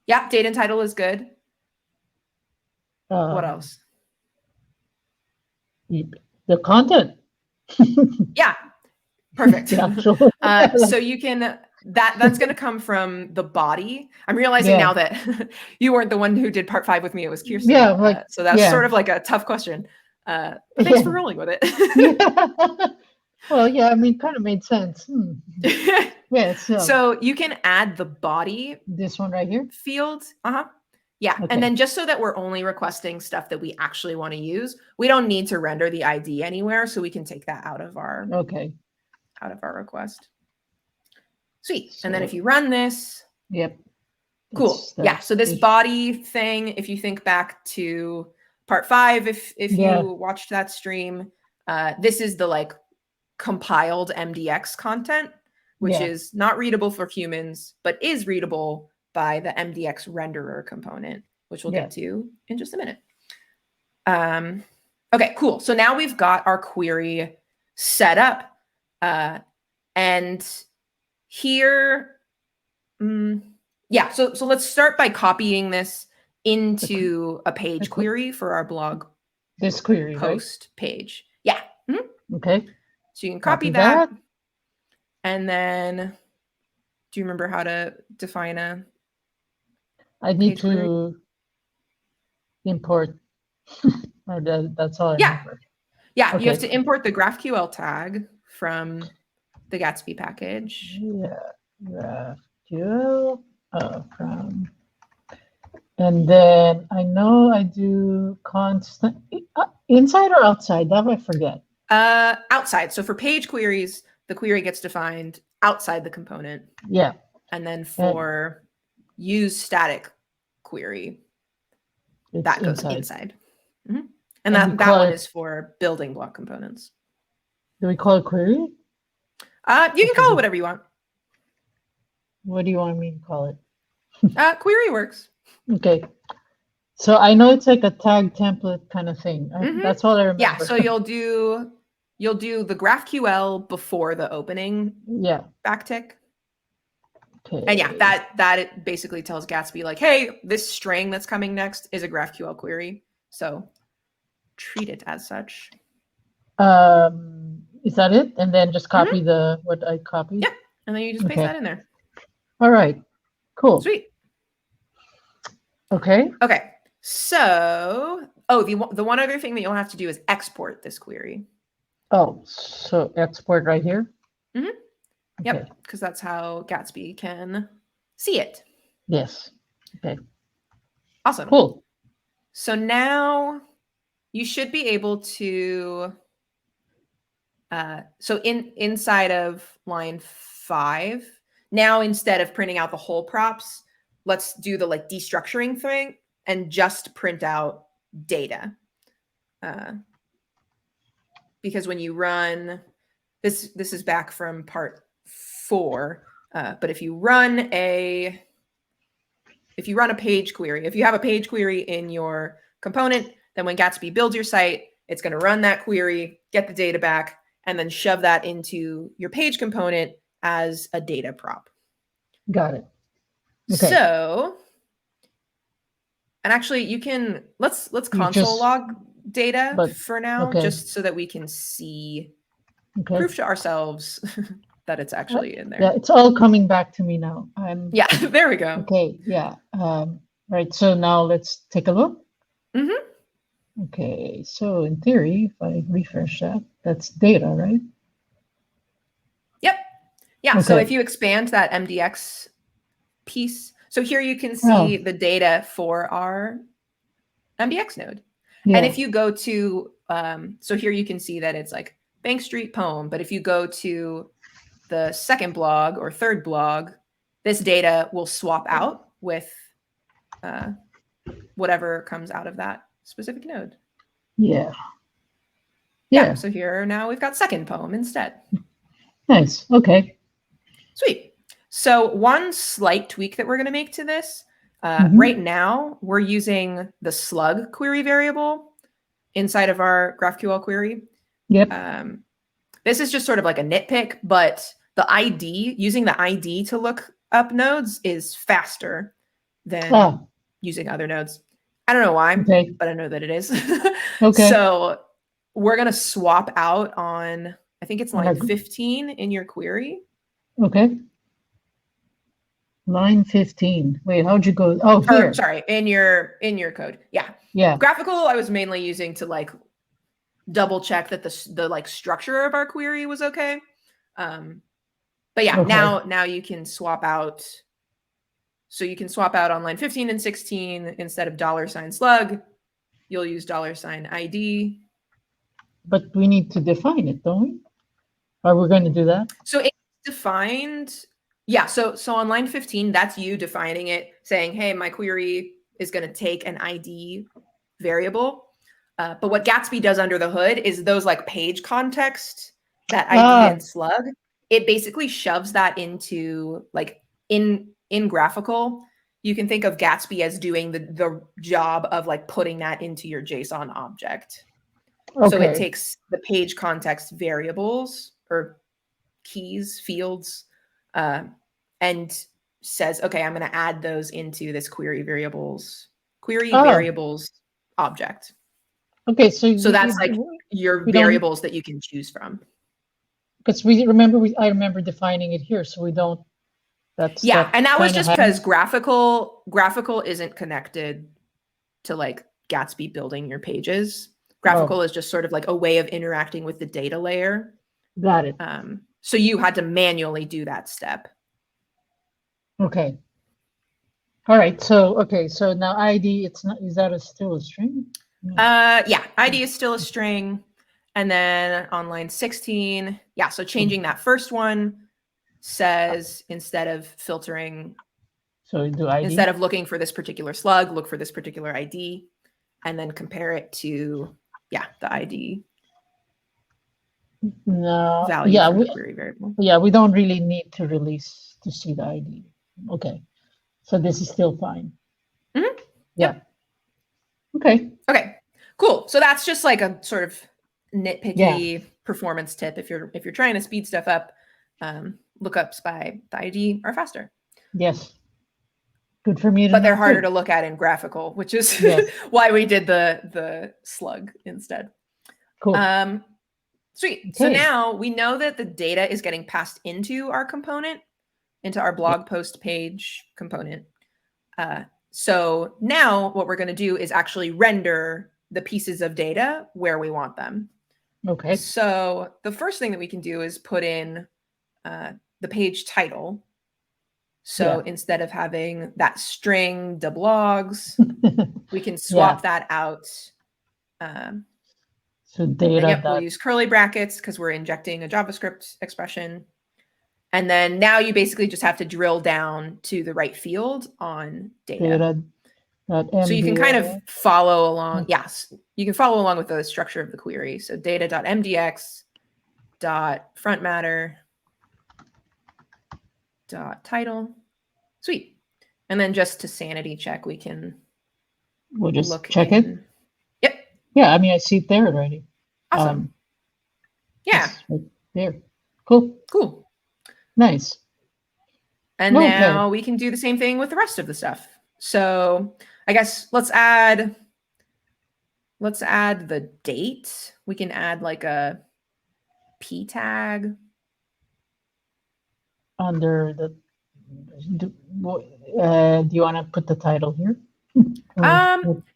Yeah, date and title is good. What else? The content. Yeah, perfect. So you can, that's going to come from the body. I'm realizing now that you weren't the one who did part 5 with me. It was Kirsten. So that's sort of like a tough question. But thanks for rolling with it. Well, yeah, I mean, kind of made sense. So you can add the body. This one right here? Field. Yeah. Okay. And then just so that we're only requesting stuff that we actually want to use, we don't need to render the ID anywhere. So we can take that out of our request. Sweet. And then if you run this. Yep. Cool. Yeah. So this body thing, if you think back to part 5, if you watched that stream, this is the like compiled MDX content, which is not readable for humans, but is readable by the MDX renderer component, which we'll get to in just a minute. Okay, cool. So now we've got our query set up. And here, so let's start by copying this into a page query for our blog. This query post page. Yeah. Okay. So you can copy that. And then Do you remember how to define a I need page query? to import. That's all I Yeah. remember. Yeah, you have Okay. to import the GraphQL tag from the Gatsby package. Yeah, GraphQL from, and then I know I do constant inside or outside. That I forget. Outside. So for page queries, the query gets defined outside the component. Yeah. And then for use static query, It's that goes inside. inside. Mm-hmm. And that one is for building block components. Do we call it query? You can call it whatever you want. What do you want me to call it? Query works. Okay. So I know it's like a tag template kind of thing. That's all I remember. Yeah. So you'll do the GraphQL before the opening. Yeah. Backtick. Okay. And yeah, that it basically tells Gatsby like, hey, this string that's coming next is a GraphQL query. So treat it as such. Is that it? And then just copy the what I copied? Yep. And then you just paste that in there. All right. Cool. Sweet. Okay. Okay. So, the one other thing that you'll have to do is export this query. Oh, so export right here? Mm-hmm. Okay. Yep, because that's how Gatsby can see it. Yes. Okay. Awesome. Cool. So now you should be able to, so inside of line 5, now instead of printing out the whole props, let's do the like destructuring thing and just print out data. Because when you run, this is back from part 4, but if you run a page query, if you have a page query in your component, then when Gatsby builds your site, it's going to run that query, get the data back, and then shove that into your page component as a data prop. Got it. Okay. So, and actually you can, let's console log data for now, just so that we can see, proof to ourselves that it's actually in there. Yeah, it's all coming back to me now. Yeah, there we go. Okay, yeah. Right, so now let's take a look. Mm-hmm. Okay, so in theory, if I refresh that, that's data, right? Yep. Yeah, so if you expand that MDX piece, so here you can see the data for our MDX node. Yeah. And if you go to, so here you can see that it's like Bank Street poem, but if you go to the second blog or third blog, this data will swap out with whatever comes out of that specific node. Yeah. Yeah. So here now we've got second poem instead. Nice. Okay. Sweet. So one slight tweak that we're going to make to this, right now we're using the slug query variable inside of our GraphQL query. Yep. This is just sort of like a nitpick, but the ID, using the ID to look up nodes is faster than using other nodes. I don't know why, but I know that it is. Okay. So we're going to swap out on, I think it's line 15 in your query. Okay. Line 15. Wait, how'd you go? Oh, here. Or, sorry, in your code. Yeah. Yeah. Graphical, I was mainly using to like double check that the like structure of our query was okay. But yeah, now you can swap out. So you can swap out on line 15 and 16 instead of $slug, you'll use $ID. But we need to define it, don't we? Are we going to do that? So it's defined. Yeah. So on line 15, that's you defining it, saying, hey, my query is going to take an ID variable. But what Gatsby does under the hood is those like page context, that ID and slug, it basically shoves that into like in graphical. You can think of Gatsby as doing the job of like putting that into your JSON object. Okay. So it takes the page context variables or keys, fields, and says, okay, I'm going to add those into this query variables object. Okay, so that's like your variables that you can choose from. Because I remember defining it here, so we don't Yeah, and that was kinda just because graphical isn't connected to like Gatsby building your pages. Graphical Oh, is just sort of like a way of interacting with the data layer. got it. So you had to manually do that step. Okay. All right. So okay. So now ID, it's not. Is that still a string? No. Yeah, ID is still a string. And then on line 16, yeah, so changing that first one says instead of filtering, So do ID. instead of looking for this particular slug, look for this particular ID and then compare it to, yeah, the ID No. value Yeah. from the query variable. Yeah. We don't really need to release to see the ID. Okay. So this is still fine. Mhm. Yeah. Okay. Okay, cool. So that's just like a sort of nitpicky Yeah. performance tip. If you're trying to speed stuff up, lookups by the ID are faster. Yes. Good for me to But they're know harder too. to look at in graphical, which is Yes. why we did the slug instead. Cool. Sweet. So Okay. now we know that the data is getting passed into our component, into our blog post page component. So now what we're going to do is actually render the pieces of data where we want them. Okay. So the first thing that we can do is put in the page title. So instead of having that string the blogs, we can swap that out. So data. Yep, we'll use curly brackets because we're injecting a JavaScript expression. And then now you basically just have to drill down to the right field on data. So you can kind of follow along. Yes, you can follow along with the structure of the query. So data.mdx dot front matter dot title. Sweet. And then just to sanity check, we'll just check it. Yep. Yeah, I mean, I see it there already. Awesome. Yeah. Right there. Cool. Cool. Nice. And now we can do the same thing with the rest of the stuff. So I guess let's add the date. We can add like a p tag under the. Do you want to put the title here?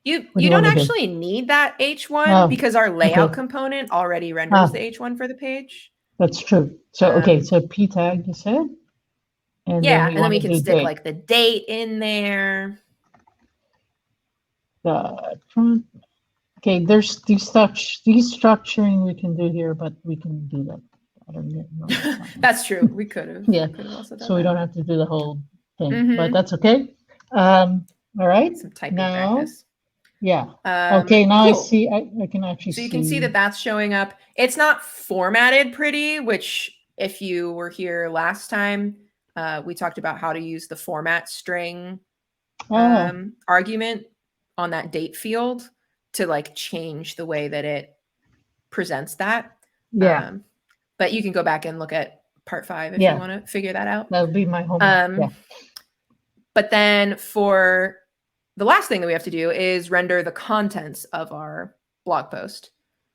You don't actually need that H1 because our layout component already renders the H1 for the page. That's true. So okay, so p tag you said, and then we can stick like the date in there. Okay, there's destructuring we can do here, but we can do that. I don't know. That's true. We could have. Yeah. Could have also done so we that. don't have to do the whole thing, but that's okay. All right. Some typing practice. Yeah. Okay. Now cool. I see. I can actually see. So you can see that that's showing up. It's not formatted pretty, which if you were here last time, we talked about how to use the format string argument on that date field to like change the way that it presents that. Yeah. But you can go back and look at part 5 if you want to figure that out. That would be my homework. But then for the last thing that we have to do is render the contents of our blog post.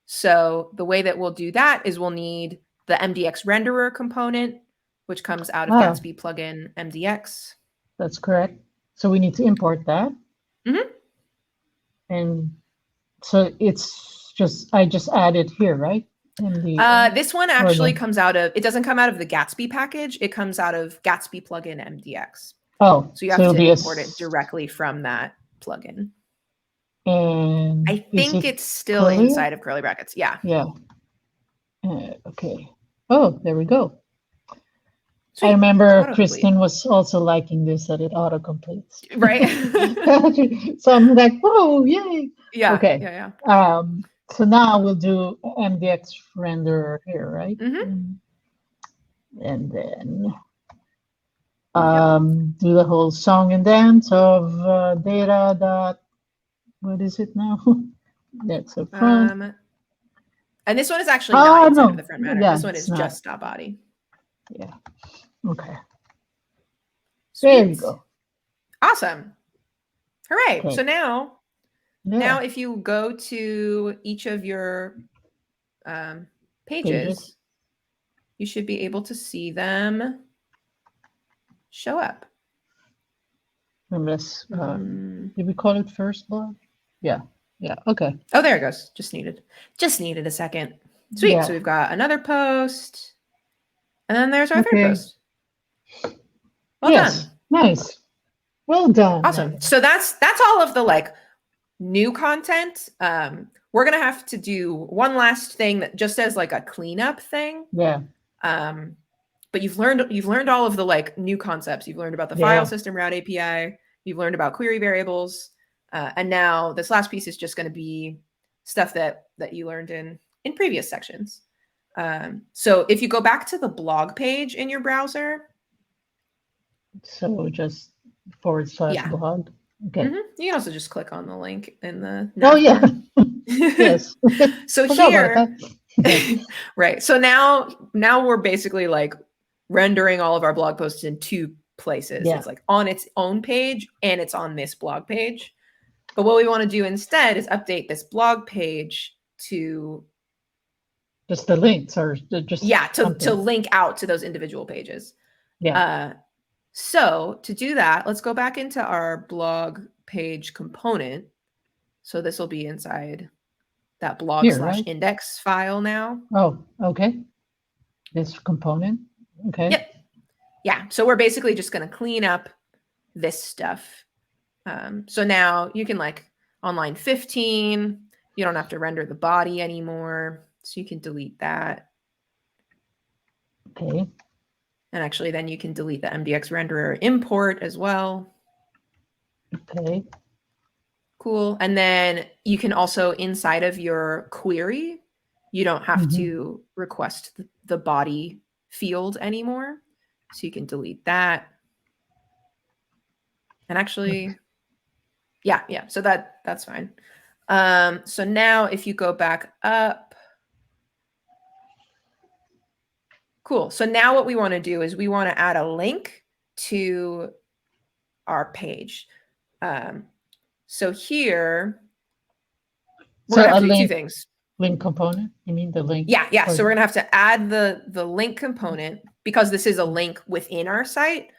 So the way that we'll do that is we'll need the MDX renderer component, which comes out of Gatsby plugin MDX. That's correct. So we need to import that. Mm-hmm. And so it's just, I just added here, right? This one actually comes out of, it doesn't come out of the Gatsby package. It comes out of Gatsby plugin MDX. Oh, so you have to import it directly from that plugin. And I think it's still inside of curly brackets. Yeah. Yeah. Okay. Oh, there we go. Sweet. I remember Kristen was also liking this, that it auto completes. Right. So I'm like, whoa, yay. Yeah. Okay. Yeah. So now we'll do MDX renderer here, right? Mm-hmm. And then do the whole song and dance of data dot, what is it now? That's a front. And this one is actually not inside of the front matter. Yeah, this one is just body. Yeah. Okay. Sweet. There you go. Awesome. Hooray. Okay. So now if you go to each of your pages, you should be able to see them show up. Unless, did we call it first blog? Yeah. Yeah. Okay. Oh, there it goes. Just needed a second. Sweet. Yeah. So we've got another post, and then there's our third Okay. post. Well Yes. done. Nice. Well done. Awesome. Megan. So that's all of the like new content. We're gonna have to do one last thing that just as like a cleanup thing. Yeah. But you've learned all of the like new concepts. You've learned about the file system route API. You've learned about query variables, and now this last piece is just going to be stuff that you learned in previous sections. So if you go back to the blog page in your browser, So just /blog. Okay. You can also just click on the link in the. Oh yeah. Yes. So here, right. So now we're basically like rendering all of our blog posts in two places. Yeah. It's like on its own page and it's on this blog page. But what we want to do instead is update this blog page to just the links or just to link out to those individual pages. Yeah. So to do that, let's go back into our blog page component. So this will be inside that blog Here, right? /index file now. Oh, okay. This component. Okay. Yep. Yeah. So we're basically just going to clean up this stuff. So now you can like on line 15, you don't have to render the body anymore. So you can delete that. Okay. And actually then you can delete the MDX renderer import as well. Okay. Cool. And then you can also inside of your query, you don't have to request the body field anymore. So you can delete that. And actually, yeah. So that's fine. So now if you go back up, cool. So now what we want to do is we want to add a link to our page. So here, we're going to have to do two things. Link component? You mean the link? Yeah. So we're going to have to add the link component because this is a link within our site.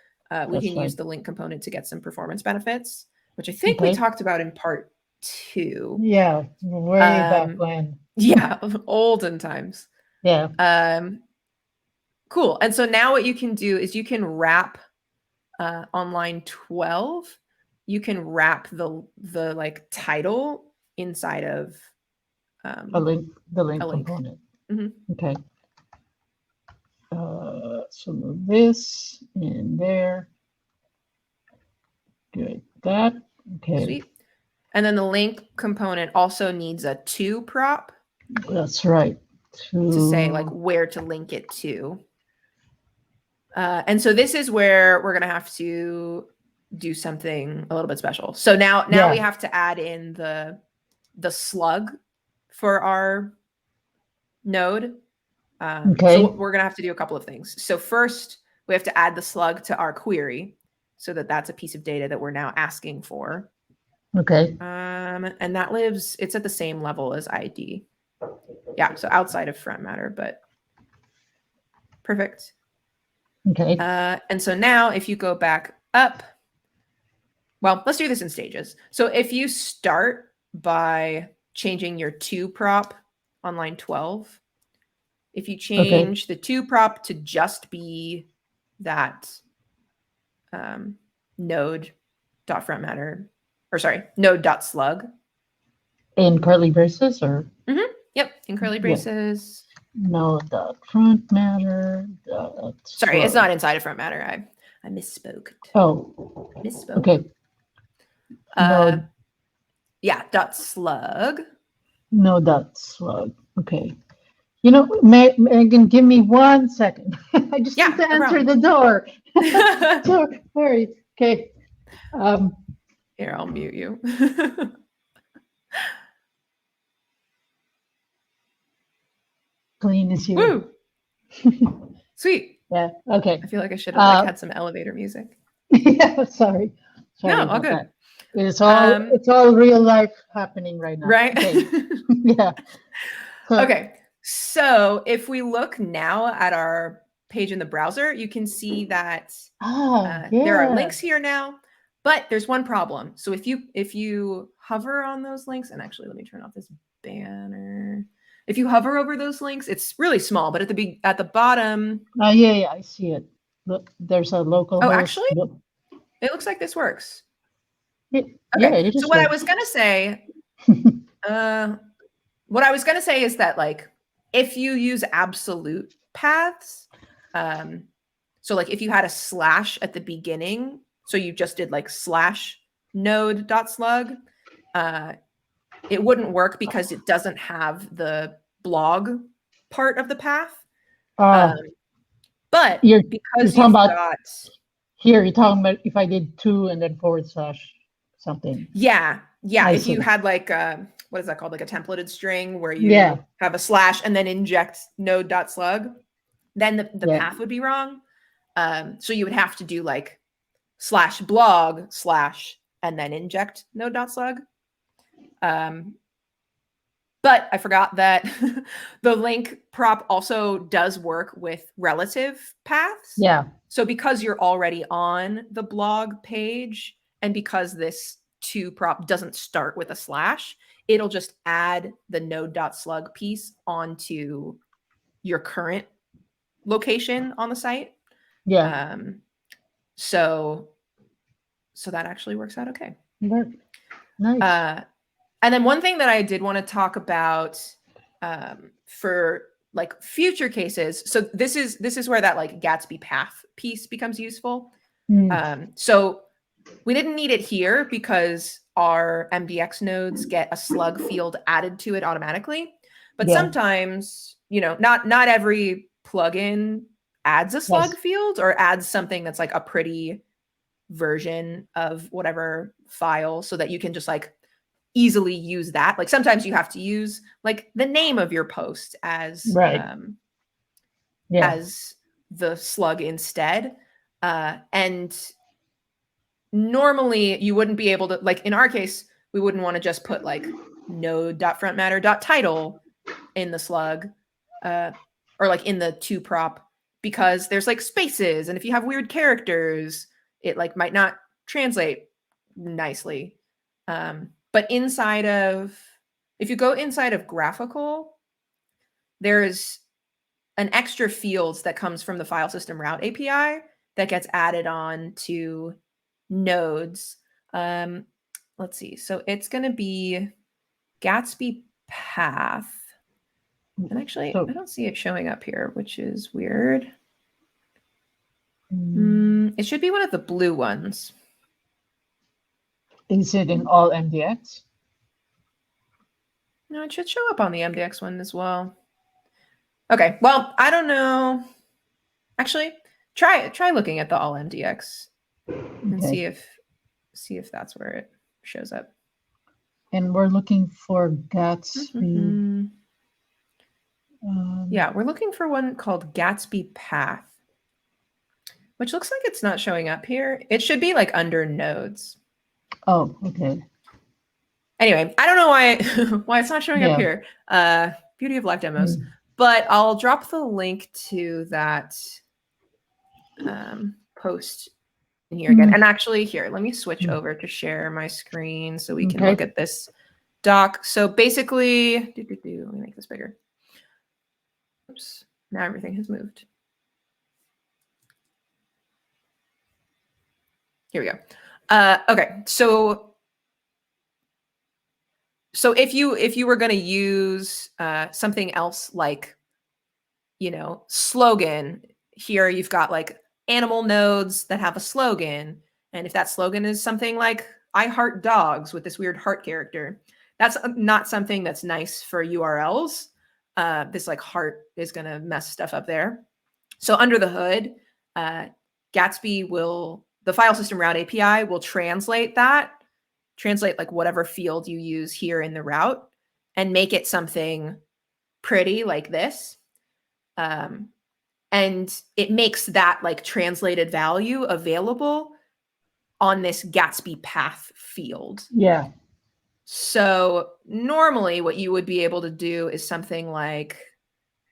We can use the link component to get some performance benefits, which I think we talked about in part 2. Yeah, way back when. Yeah, olden times. Yeah. Cool. And so now what you can do is you can wrap on line 12. You can wrap the like title inside of the link component. Okay. So move this in there. Good. That. Okay. Sweet. And then the link component also needs a to prop. That's right. To say like where to link it to. And so this is where we're going to have to do something a little bit special. So now we have to add in the slug for our node. So we're going to have to do a couple of things. So first, we have to add the slug to our query so that that's a piece of data that we're now asking for. Okay. And that it's at the same level as ID. Yeah, so outside of front matter, but perfect. Okay. And so now if you go back up, well, let's do this in stages. So if you start by changing your to prop on line 12, if you change the to prop to just be that node.frontmatter, or sorry, node.slug. In curly braces or? Yep, in curly braces. Node.frontmatter. Sorry, it's not inside of front matter. I misspoke. Oh. Misspoke. Okay. Yeah, .slug. Node.slug. Okay. You know, Megan, give me 1 second. I just need to enter the door. Sorry. Okay. Here, I'll mute you. Clean is here. Woo! Sweet. Yeah. Okay. I feel like I should have had some elevator music. Yeah. Sorry. No, all good. It's all real life happening right now. Right. Okay. Yeah. Okay. So if we look now at our page in the browser, you can see that Yeah. there are links here now, but there's one problem. So if you hover on those links, and actually let me turn off this banner. If you hover over those links, it's really small, but at the bottom. Yeah, I see it. Look, there's a local Oh, host. actually, it looks like this works. Okay. Yeah, it so just what I works. was gonna say, is that like if you use absolute paths, so like if you had a slash at the beginning, so you just did like slash node.slug, it wouldn't work because it doesn't have the blog part of the path. But you're because talking you've about got here, you're talking about if I did 2 and then / something. yeah, I if see. you had like what is that called, like a templated string where you have a slash and then inject node.slug, then the path would be wrong. So you would have to do like /blog/ and then inject node.slug. But I forgot that the link prop also does work with relative paths. Yeah. So because you're already on the blog page, and because this to prop doesn't start with a slash, it'll just add the node.slug piece onto your current location on the site. Yeah. So that actually works out okay. Nice. And then one thing that I did want to talk about for like future cases. So this is where that like Gatsby path piece becomes useful. So we didn't need it here because our MDX nodes get a slug field added to it automatically. But sometimes, not every plugin adds a slug field or adds something that's like a pretty version of whatever file so that you can just like easily use that. Like sometimes you have to use like the name of your post as as the slug instead. And normally you wouldn't be able to, like in our case, we wouldn't want to just put like node.frontmatter.title in the slug or like in the to prop, because there's like spaces, and if you have weird characters, it like might not translate nicely. But if you go inside of graphical, there's an extra fields that comes from the file system route API that gets added on to nodes. Let's see. So it's going to be Gatsby path. And actually, I don't see it showing up here, which is weird. It should be one of the blue ones. Is it in all MDX? No, it should show up on the MDX one as well. Okay, well, I don't know. Actually, try looking at the all MDX and see if that's where it shows up. And we're looking for Gatsby. Yeah, we're looking for one called Gatsby path, which looks like it's not showing up here. It should be like under nodes. Oh, okay. Anyway, I don't know why it's not showing up here. Beauty of live demos. But I'll drop the link to that post in here again. And actually, here, let me switch over to share my screen so we can look at this doc. So basically, let me make this bigger. Oops, now everything has moved. Here we go. Okay, so if you were going to use something else like, slogan, here you've got like animal nodes that have a slogan. And if that slogan is something like I heart dogs with this weird heart character, that's not something that's nice for URLs. This like heart is going to mess stuff up there. So under the hood, Gatsby the file system route API will translate like whatever field you use here in the route and make it something pretty like this. And it makes that like translated value available on this Gatsby path field. Yeah. So normally what you would be able to do is something like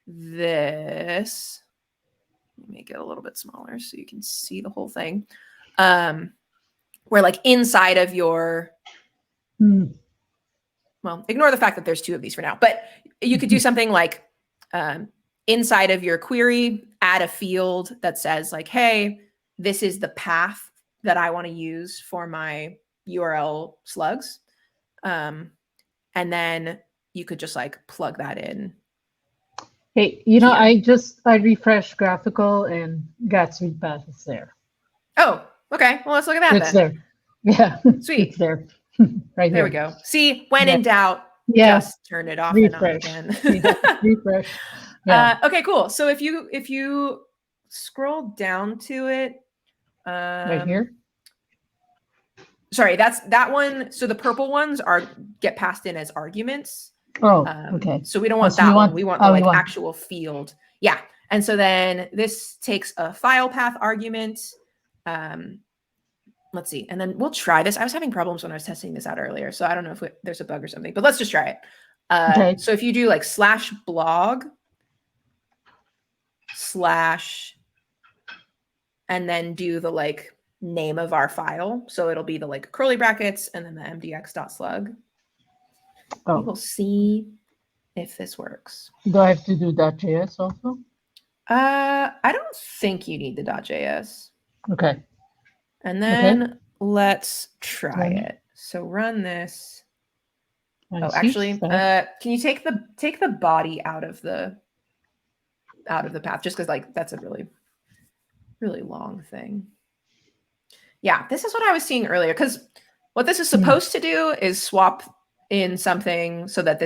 this. make it a little bit smaller so you can see the whole thing. Where like inside of your, well, ignore the fact that there's two of these for now, but you could do something like inside of your query, add a field that says like, hey, this is the path that I want to use for my URL slugs. And then you could just like plug that in. Hey, you know, here. I refreshed graphical and Gatsby path is there. Oh, okay. Well, let's look at that It's then. there. Yeah. Sweet. It's there. Right There here. we go. See, when Yeah. in doubt, Yeah. just turn it off Refresh. and on again. Refresh. Yeah. Okay, cool. So if you scroll down to it, Right here. Sorry, that one. So the purple ones get passed in as arguments. Oh, okay. So we don't want so that we one. want- We want oh, the we like want- actual field. Yeah. And so then this takes a file path argument. Let's see. And then we'll try this. I was having problems when I was testing this out earlier, so I don't know if there's a bug or something, but let's just try it. Okay. So if you do like /blog/ and then do the like name of our file. So it'll be the like curly brackets and then the mdx.slug. Oh. We'll see if this works. Do I have to do .js also? I don't think you need the .js. Okay. And then let's try it. So run this. Oh, actually, can you take the body out of the path, just because like that's a really, really long thing. Yeah, this is what I was seeing earlier, because what this is supposed to do is swap in something so that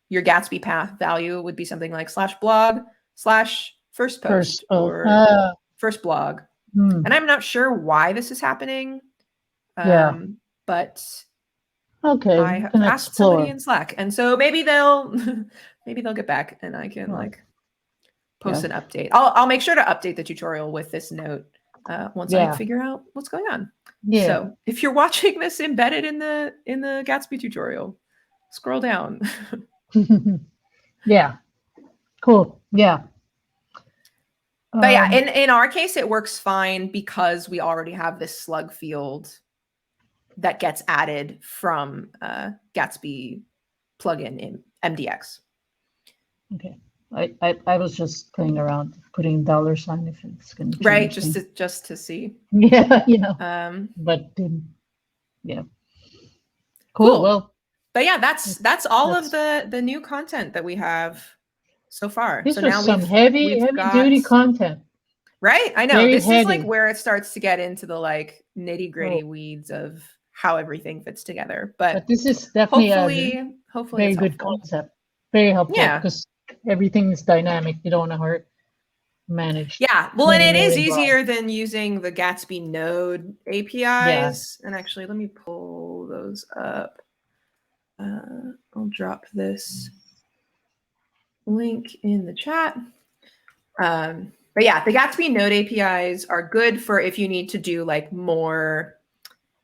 your Gatsby path value would be something like /blog/first post or first blog. And I'm not sure why this is happening. But okay, I have asked somebody in Slack, and so maybe they'll get back and I can like post an update. I'll make sure to update the tutorial with this note once I figure out what's going on. Yeah. So if you're watching this embedded in the Gatsby tutorial, scroll down. Yeah. Cool. Yeah. But yeah, in our case, it works fine because we already have this slug field that gets added from Gatsby plugin in MDX. Okay. I was just playing around putting $sign if it's going to change. Right, just to see. Yeah, you know. But yeah. Cool. Well. But yeah, that's all of the new content that we have so far. This so now some heavy duty content. Right? I know. Very this heady. is like where it starts to get into the like nitty-gritty weeds of how everything fits together. But this is definitely hopefully very good concept. Very helpful. Yeah. Because everything is dynamic. You don't want to manage. Yeah. Well, and it is easier than using the Gatsby node APIs. Yeah. And actually, let me pull those up. I'll drop this link in the chat. But yeah, the Gatsby node APIs are good for if you need to do like more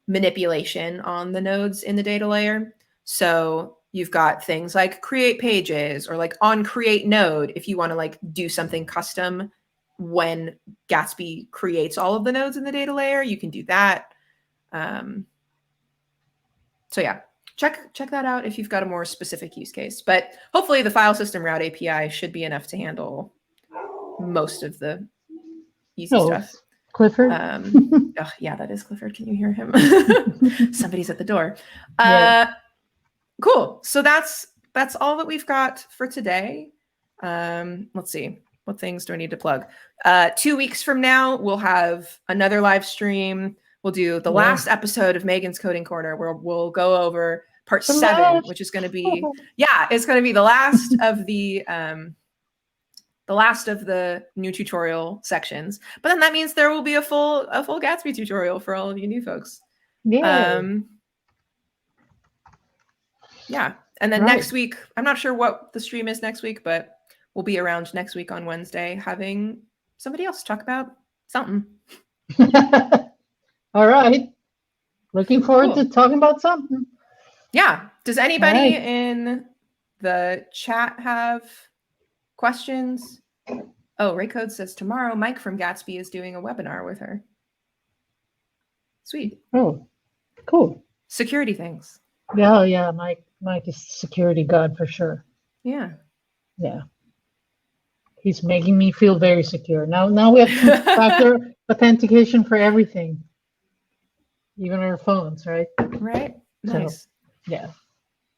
manipulation on the nodes in the data layer. So you've got things like create pages or like on create node. If you want to like do something custom when Gatsby creates all of the nodes in the data layer, you can do that. So yeah, check that out if you've got a more specific use case. But hopefully the file system route API should be enough to handle most of the easy stuff. Clifford? Yeah, that is Clifford. Can you hear him? Somebody's at the door. Cool. So that's all that we've got for today. Let's see. What things do I need to plug? 2 weeks from now, we'll have another live stream. We'll do the last episode of Megan's Coding Corner, where we'll go over part 7, which is going to be, it's going to be the last of the new tutorial sections. But then that means there will be a full Gatsby tutorial for all of you new folks. Yeah. And then next week, I'm not sure what the stream is next week, but we'll be around next week on Wednesday having somebody else talk about something. All right. Looking forward to talking about something. Yeah. Does anybody in the chat have questions Oh, Ray Code says tomorrow Mike from Gatsby is doing a webinar with her. Sweet. Oh, cool. Security things. Yeah, yeah. Mike is security god for sure. Yeah. Yeah. He's making me feel very secure. Now we have two-factor authentication for everything, even our phones, right? Right. Nice. So, yeah.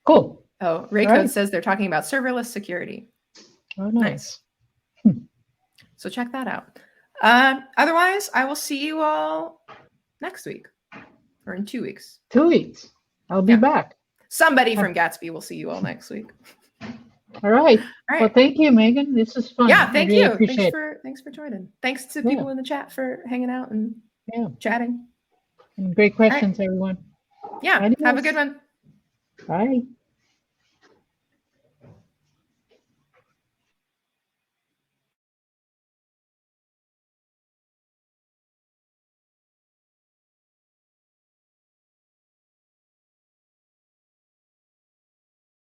Cool. Oh, Ray Right. Code says they're talking about serverless security. Oh, nice. So check that out. Otherwise, I will see you all next week or in 2 weeks. 2 weeks. I'll be Yeah. back. Somebody from Gatsby will see you all next week. All right. All right. Well, thank you, Megan. This is fun. Yeah, thank I really you. Appreciate Thanks for joining. Thanks to people in the chat for hanging out and chatting. And great questions, everyone. Yeah. Adios. Have a good one. Bye.